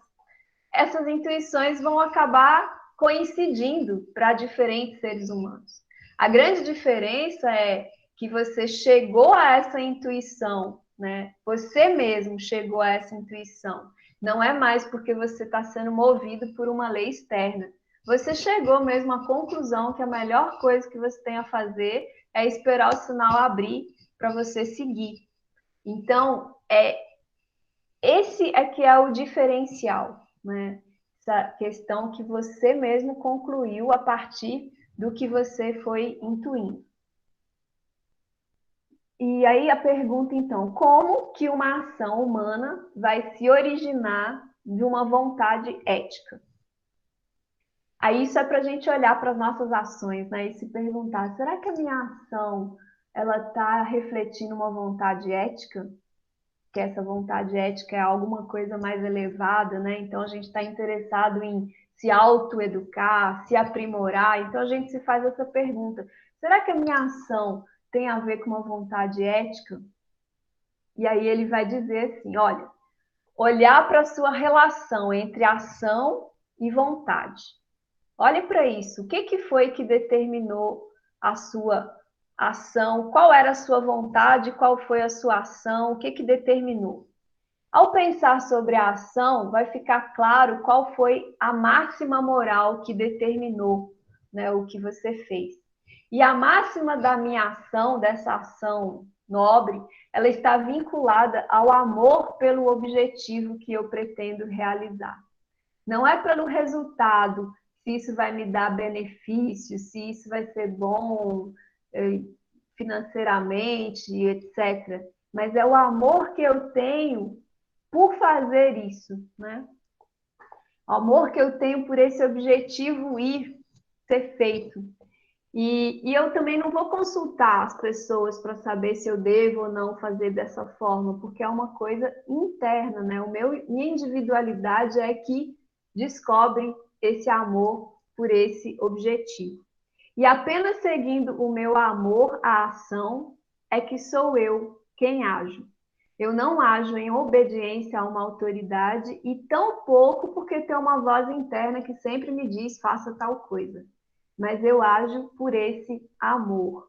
vão acabar coincidindo para diferentes seres humanos. A grande diferença é que você chegou a essa intuição, né? Você mesmo chegou a essa intuição. Não é mais porque você está sendo movido por uma lei externa. Você chegou mesmo à conclusão que a melhor coisa que você tem a fazer é esperar o sinal abrir para você seguir. Então, esse é que é o diferencial, né? Essa questão que você mesmo concluiu a partir do que você foi intuindo. E aí a pergunta, então, como que uma ação humana vai se originar de uma vontade ética? Aí isso é para a gente olhar para as nossas ações, né? E se perguntar, será que a minha ação ela está refletindo uma vontade ética? Que essa vontade ética é alguma coisa mais elevada, né? Então a gente está interessado em se autoeducar, se aprimorar. Então a gente se faz essa pergunta: será que a minha ação tem a ver com uma vontade ética? E aí ele vai dizer assim: olha, olhar para a sua relação entre ação e vontade. Olhe para isso. O que foi que determinou a sua ação? Qual era a sua vontade? Qual foi a sua ação? O que determinou? Ao pensar sobre a ação, vai ficar claro qual foi a máxima moral que determinou, né, o que você fez. E a máxima da minha ação, dessa ação nobre, ela está vinculada ao amor pelo objetivo que eu pretendo realizar. Não é pelo resultado, se isso vai me dar benefício, se isso vai ser bom financeiramente, etc. Mas é o amor que eu tenho por fazer isso, né? O amor que eu tenho por esse objetivo ir ser feito. E eu também não vou consultar as pessoas para saber se eu devo ou não fazer dessa forma, porque é uma coisa interna, né? Minha individualidade é que descobre esse amor por esse objetivo. E apenas seguindo o meu amor à ação é que sou eu quem ajo. Eu não ajo em obediência a uma autoridade e tampouco porque tem uma voz interna que sempre me diz faça tal coisa. Mas eu ajo por esse amor.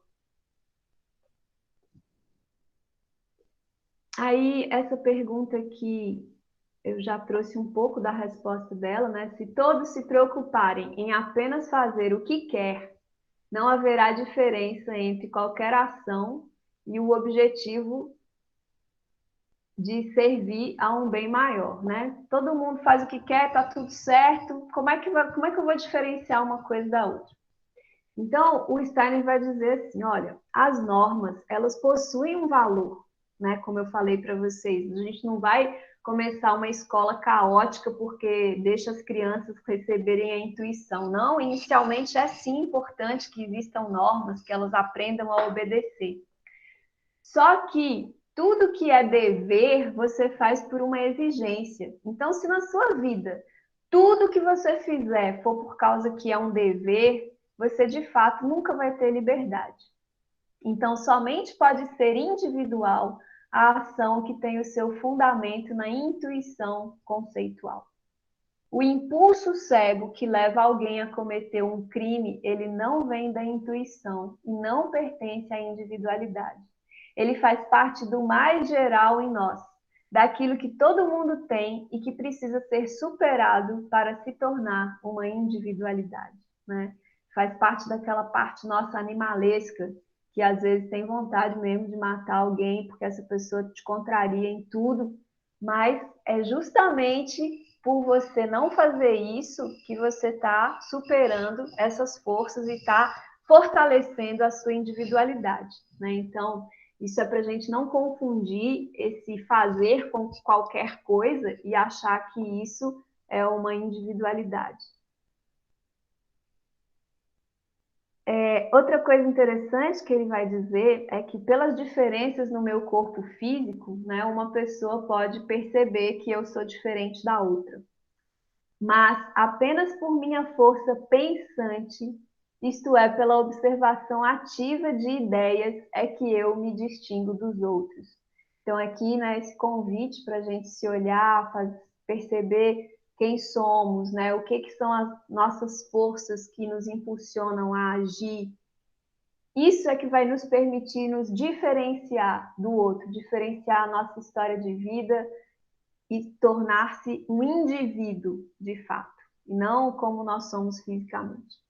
Aí, essa pergunta aqui, eu já trouxe um pouco da resposta dela, né? Se todos se preocuparem em apenas fazer o que quer, não haverá diferença entre qualquer ação e o objetivo de servir a um bem maior, né? Todo mundo faz o que quer, tá tudo certo. Como é que eu vou diferenciar uma coisa da outra? Então, o Steiner vai dizer assim, olha, as normas, elas possuem um valor, né? Como eu falei para vocês, a gente não vai começar uma escola caótica porque deixa as crianças receberem a intuição. Não, inicialmente é sim importante que existam normas, que elas aprendam a obedecer. Só que tudo que é dever, você faz por uma exigência. Então, se na sua vida tudo que você fizer for por causa que é um dever, você de fato nunca vai ter liberdade. Então, somente pode ser individual a ação que tem o seu fundamento na intuição conceitual. O impulso cego que leva alguém a cometer um crime, ele não vem da intuição e não pertence à individualidade. Ele faz parte do mais geral em nós, daquilo que todo mundo tem e que precisa ser superado para se tornar uma individualidade, né? Faz parte daquela parte nossa animalesca, que às vezes tem vontade mesmo de matar alguém porque essa pessoa te contraria em tudo, mas é justamente por você não fazer isso que você está superando essas forças e está fortalecendo a sua individualidade, né? Então, isso é para a gente não confundir esse fazer com qualquer coisa e achar que isso é uma individualidade. Outra coisa interessante que ele vai dizer é que pelas diferenças no meu corpo físico, né, uma pessoa pode perceber que eu sou diferente da outra. Mas apenas por minha força pensante isto é, pela observação ativa de ideias, é que eu me distingo dos outros. Então, aqui, né, esse convite para a gente se olhar, perceber quem somos, né, o que são as nossas forças que nos impulsionam a agir. Isso é que vai nos permitir nos diferenciar do outro, diferenciar a nossa história de vida e tornar-se um indivíduo, de fato, e não como nós somos fisicamente.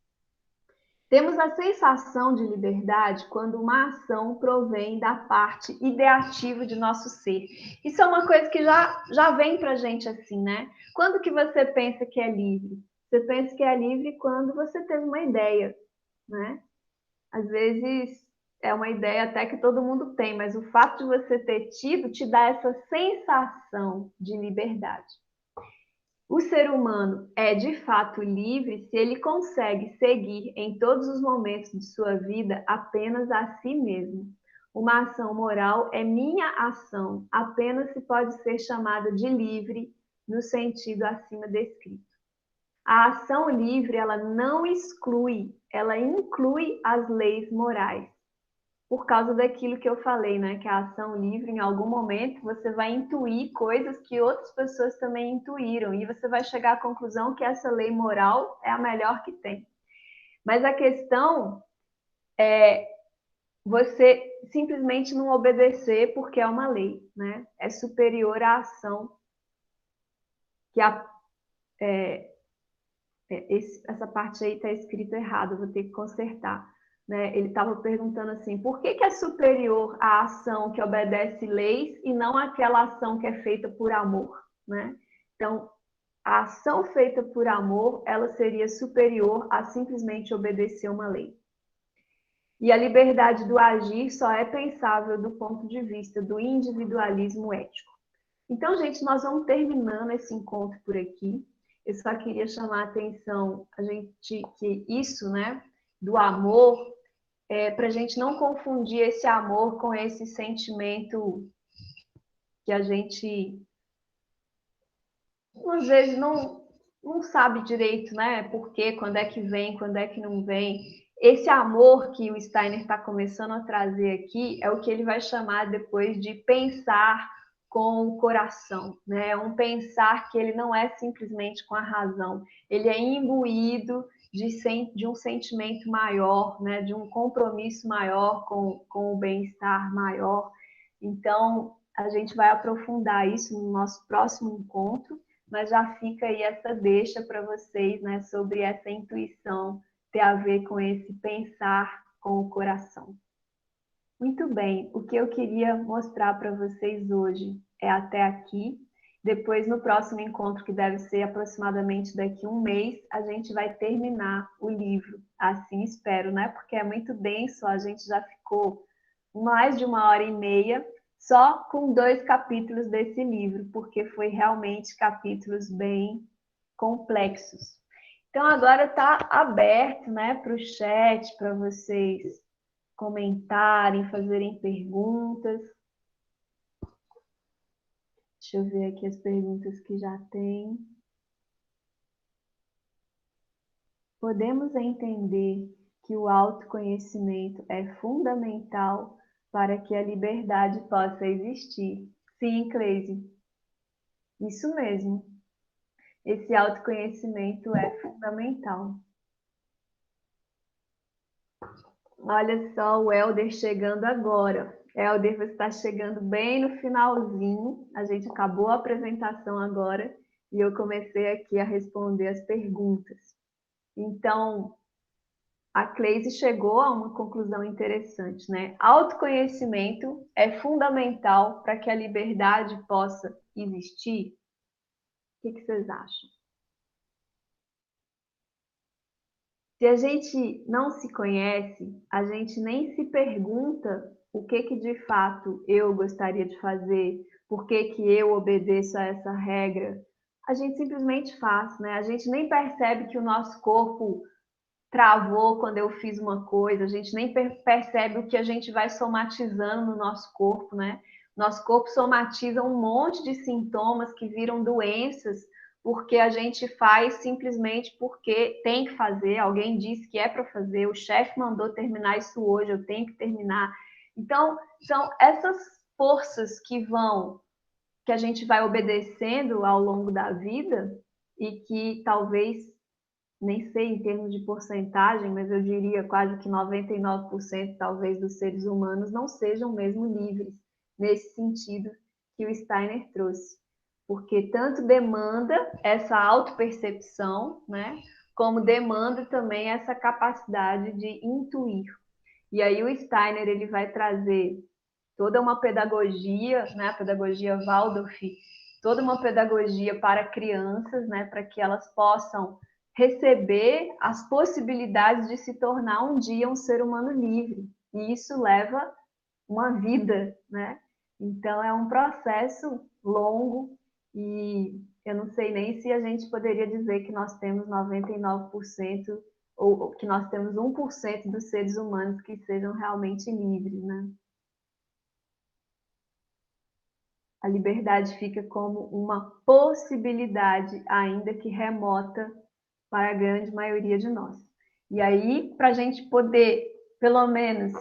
Temos a sensação de liberdade quando uma ação provém da parte ideativa de nosso ser. Isso é uma coisa que já vem para a gente assim, né? Quando que você pensa que é livre? Você pensa que é livre quando você teve uma ideia, né? Às vezes é uma ideia até que todo mundo tem, mas o fato de você ter tido te dá essa sensação de liberdade. O ser humano é de fato livre se ele consegue seguir em todos os momentos de sua vida apenas a si mesmo. Uma ação moral é minha ação, apenas se pode ser chamada de livre no sentido acima descrito. A ação livre, ela não exclui, ela inclui as leis morais. Por causa daquilo que eu falei, né? Que a ação livre, em algum momento, você vai intuir coisas que outras pessoas também intuíram, e você vai chegar à conclusão que essa lei moral é a melhor que tem. Mas a questão é você simplesmente não obedecer porque é uma lei, né? É superior à ação que essa parte aí está escrito errado, vou ter que consertar. Né? Ele estava perguntando assim, por que é superior a ação que obedece leis e não aquela ação que é feita por amor? Né? Então, a ação feita por amor, ela seria superior a simplesmente obedecer uma lei. E a liberdade do agir só é pensável do ponto de vista do individualismo ético. Então, gente, nós vamos terminando esse encontro por aqui. Eu só queria chamar a atenção, que isso, né, do amor, para a gente não confundir esse amor com esse sentimento que a gente, às vezes, não sabe direito, né, por quê, quando é que vem, quando é que não vem. Esse amor que o Steiner está começando a trazer aqui é o que ele vai chamar depois de pensar com o coração, né? É um pensar que ele não é simplesmente com a razão, ele é imbuído de um sentimento maior, né? De um compromisso maior com o bem-estar maior. Então, a gente vai aprofundar isso no nosso próximo encontro, mas já fica aí essa deixa para vocês, né? Sobre essa intuição ter a ver com esse pensar com o coração. Muito bem, o que eu queria mostrar para vocês hoje é até aqui. Depois, no próximo encontro, que deve ser aproximadamente daqui a um mês, a gente vai terminar o livro. Assim espero, né? Porque é muito denso, a gente já ficou mais de 1h30 só com 2 capítulos desse livro, porque foi realmente capítulos bem complexos. Então, agora está aberto, né, para o chat, para vocês comentarem, fazerem perguntas. Deixa eu ver aqui as perguntas que já tem. Podemos entender que o autoconhecimento é fundamental para que a liberdade possa existir. Sim, Cleise. Isso mesmo. Esse autoconhecimento é fundamental. Olha só o Helder chegando agora. Helder, você está chegando bem no finalzinho. A gente acabou a apresentação agora e eu comecei aqui a responder as perguntas. Então, a Cleise chegou a uma conclusão interessante, né? Autoconhecimento é fundamental para que a liberdade possa existir. O que vocês acham? Se a gente não se conhece, a gente nem se pergunta o que de fato eu gostaria de fazer, por que eu obedeço a essa regra. A gente simplesmente faz, né? A gente nem percebe que o nosso corpo travou quando eu fiz uma coisa, a gente nem percebe o que a gente vai somatizando no nosso corpo, né? Nosso corpo somatiza um monte de sintomas que viram doenças porque a gente faz simplesmente porque tem que fazer, alguém disse que é para fazer, o chefe mandou terminar isso hoje, eu tenho que terminar. Então, são essas forças que a gente vai obedecendo ao longo da vida e que talvez, nem sei em termos de porcentagem, mas eu diria quase que 99% talvez dos seres humanos não sejam mesmo livres nesse sentido que o Steiner trouxe. Porque tanto demanda essa autopercepção, né, como demanda também essa capacidade de intuir. E aí o Steiner ele vai trazer toda uma pedagogia, né, a pedagogia Waldorf, toda uma pedagogia para crianças, né, para que elas possam receber as possibilidades de se tornar um dia um ser humano livre. E isso leva uma vida, né? Então é um processo longo e eu não sei nem se a gente poderia dizer que nós temos 99% ou que nós temos 1% dos seres humanos que sejam realmente livres, né? A liberdade fica como uma possibilidade, ainda que remota, para a grande maioria de nós. E aí, para a gente poder, pelo menos,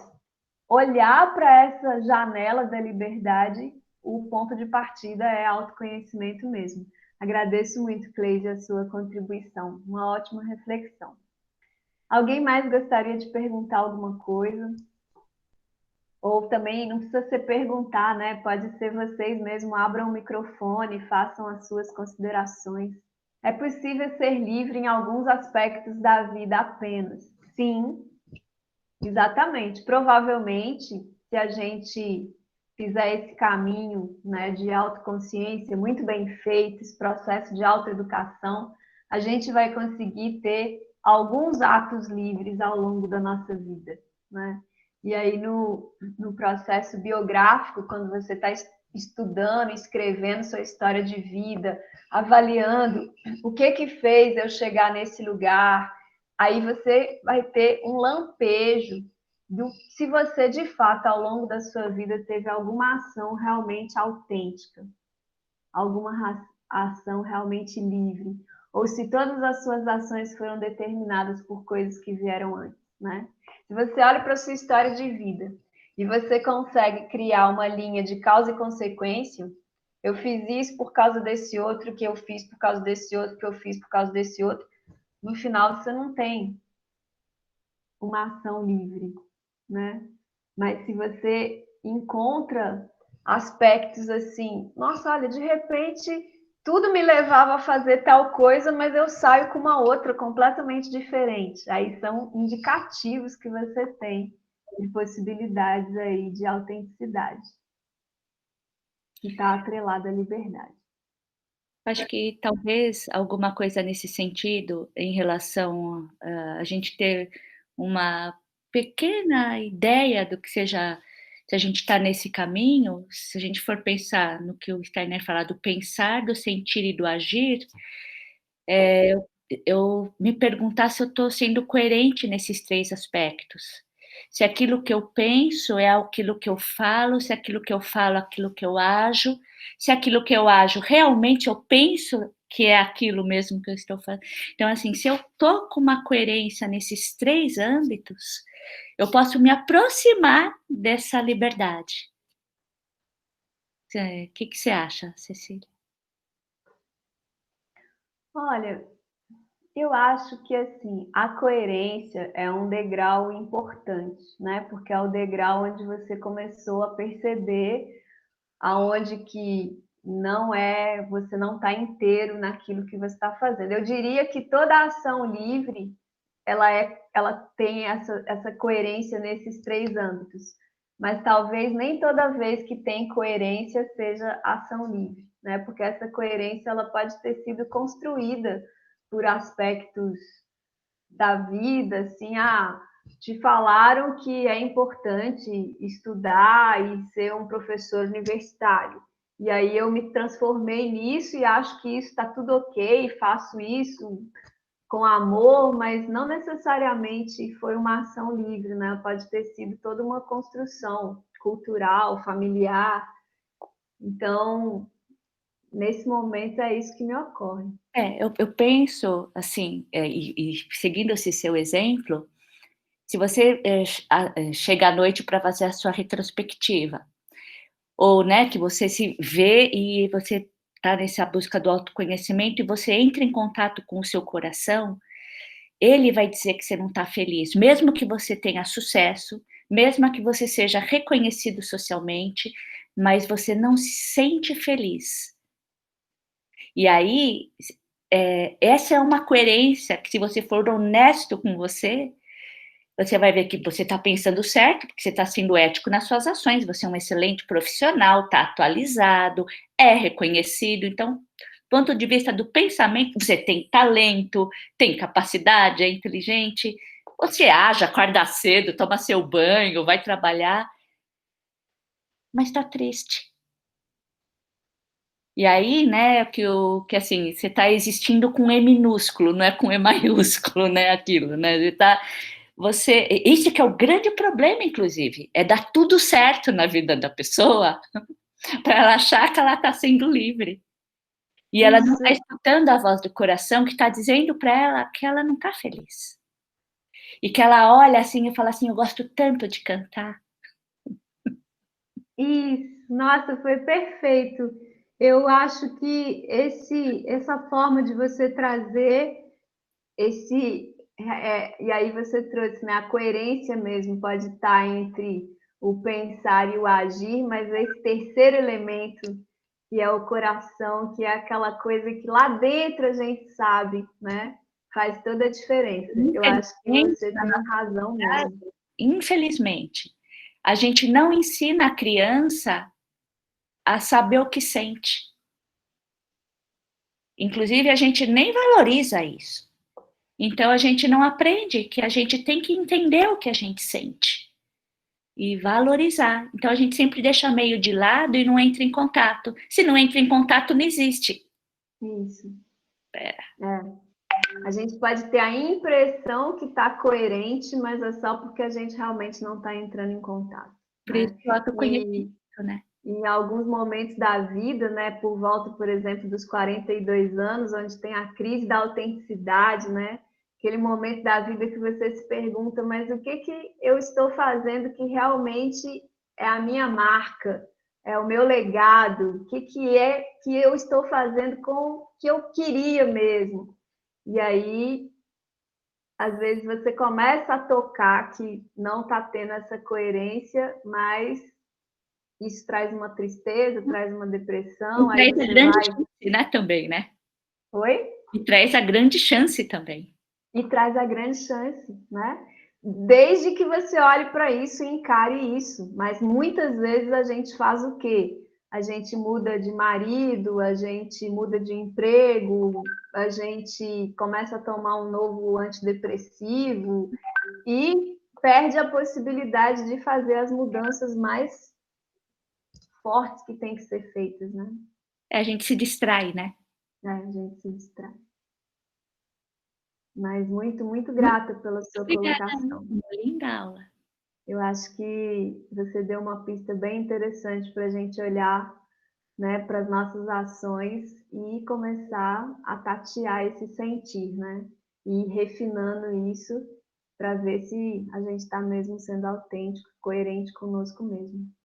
olhar para essa janela da liberdade, o ponto de partida é autoconhecimento mesmo. Agradeço muito, Cleide, a sua contribuição. Uma ótima reflexão. Alguém mais gostaria de perguntar alguma coisa? Ou também não precisa ser perguntar, né? Pode ser vocês mesmos abram o microfone e façam as suas considerações. É possível ser livre em alguns aspectos da vida apenas. Sim, exatamente. Provavelmente, se a gente fizer esse caminho, né, de autoconsciência muito bem feito, esse processo de autoeducação, a gente vai conseguir ter alguns atos livres ao longo da nossa vida, né? E aí, no processo biográfico, quando você está estudando, escrevendo sua história de vida, avaliando o que fez eu chegar nesse lugar, aí você vai ter um lampejo se você, de fato, ao longo da sua vida, teve alguma ação realmente autêntica, alguma ação realmente livre, ou se todas as suas ações foram determinadas por coisas que vieram antes, né? Se você olha para a sua história de vida e você consegue criar uma linha de causa e consequência, eu fiz isso por causa desse outro, que eu fiz por causa desse outro, que eu fiz por causa desse outro, no final você não tem uma ação livre, né? Mas se você encontra aspectos assim, nossa, olha, de repente tudo me levava a fazer tal coisa, mas eu saio com uma outra completamente diferente. Aí são indicativos que você tem de possibilidades aí de autenticidade, que está atrelada à liberdade. Acho que talvez alguma coisa nesse sentido, em relação a gente ter uma pequena ideia do que seja, se a gente está nesse caminho, se a gente for pensar no que o Steiner fala do pensar, do sentir e do agir, eu me perguntar se eu estou sendo coerente nesses três aspectos. Se aquilo que eu penso é aquilo que eu falo, se aquilo que eu falo é aquilo que eu ajo, se aquilo que eu ajo realmente eu penso que é aquilo mesmo que eu estou fazendo. Então, assim, se eu estou com uma coerência nesses três âmbitos, eu posso me aproximar dessa liberdade. O que você acha, Cecília? Olha, eu acho que assim, a coerência é um degrau importante, né? Porque é o degrau onde você começou a perceber aonde que você não está inteiro naquilo que você está fazendo. Eu diria que toda ação livre, ela tem essa coerência nesses três âmbitos, mas talvez nem toda vez que tem coerência seja ação livre, né? Porque essa coerência ela pode ter sido construída por aspectos da vida, assim, te falaram que é importante estudar e ser um professor universitário. E aí eu me transformei nisso e acho que isso está tudo ok, faço isso com amor, mas não necessariamente foi uma ação livre, né? Pode ter sido toda uma construção cultural, familiar. Então, nesse momento é isso que me ocorre. Eu penso, assim, e seguindo esse seu exemplo, se você, chega à noite para fazer a sua retrospectiva, ou, né, que você se vê e você está nessa busca do autoconhecimento e você entra em contato com o seu coração, ele vai dizer que você não está feliz, mesmo que você tenha sucesso, mesmo que você seja reconhecido socialmente, mas você não se sente feliz. E aí, essa é uma coerência que, se você for honesto com você vai ver que você está pensando certo, porque você está sendo ético nas suas ações, você é um excelente profissional, está atualizado, é reconhecido. Então, do ponto de vista do pensamento, você tem talento, tem capacidade, é inteligente, você age, acorda cedo, toma seu banho, vai trabalhar, mas está triste. E aí, né, que assim, você está existindo com E minúsculo, não é com E maiúsculo, né, aquilo, né, isso que é o grande problema, inclusive, é dar tudo certo na vida da pessoa para ela achar que ela está sendo livre. E ela não Isso, está escutando a voz do coração que está dizendo para ela que ela não está feliz. E que ela olha assim e fala assim: eu gosto tanto de cantar. isso, nossa, foi perfeito. Eu acho que essa forma de você trazer e aí você trouxe, né, a coerência mesmo pode estar entre o pensar e o agir, mas esse terceiro elemento, que é o coração, que é aquela coisa que lá dentro a gente sabe, né, faz toda a diferença. Eu acho que Infelizmente, você na tem nossa razão sociedade, mesmo. infelizmente, a gente não ensina a criança a saber o que sente. Inclusive, a gente nem valoriza isso. Então, a gente não aprende que a gente tem que entender o que a gente sente e valorizar. Então, a gente sempre deixa meio de lado e não entra em contato. Se não entra em contato, não existe. Isso. É, A gente pode ter a impressão que está coerente, mas é só porque a gente realmente não está entrando em contato, por isso né? que o autoconhecimento, E né? em alguns momentos da vida, né, por volta, por exemplo, dos 42 anos, onde tem a crise da autenticidade, né? Aquele momento da vida que você se pergunta, mas o que que eu estou fazendo que realmente é a minha marca, é o meu legado? O que que é que eu estou fazendo com o que eu queria mesmo? E aí, às vezes você começa a tocar que não está tendo essa coerência, mas isso traz uma tristeza, traz uma E depressão, aí traz a você grande vai. chance, né, também, né? Oi? E traz a grande chance também. E traz a grande chance, né? Desde que você olhe para isso e encare isso. Mas muitas vezes a gente faz o quê? A gente muda de marido, a gente muda de emprego, a gente começa a tomar um novo antidepressivo e perde a possibilidade de fazer as mudanças mais fortes que têm que ser feitas, né? A gente se distrai, né? A gente se distrai. Mas muito, muito Muito grata pela sua obrigada, colocação. uma linda aula. Eu acho que você deu uma pista bem interessante para a gente olhar, né, para as nossas ações e começar a tatear esse sentir, né? E ir refinando isso para ver se a gente está mesmo sendo autêntico, coerente conosco mesmo.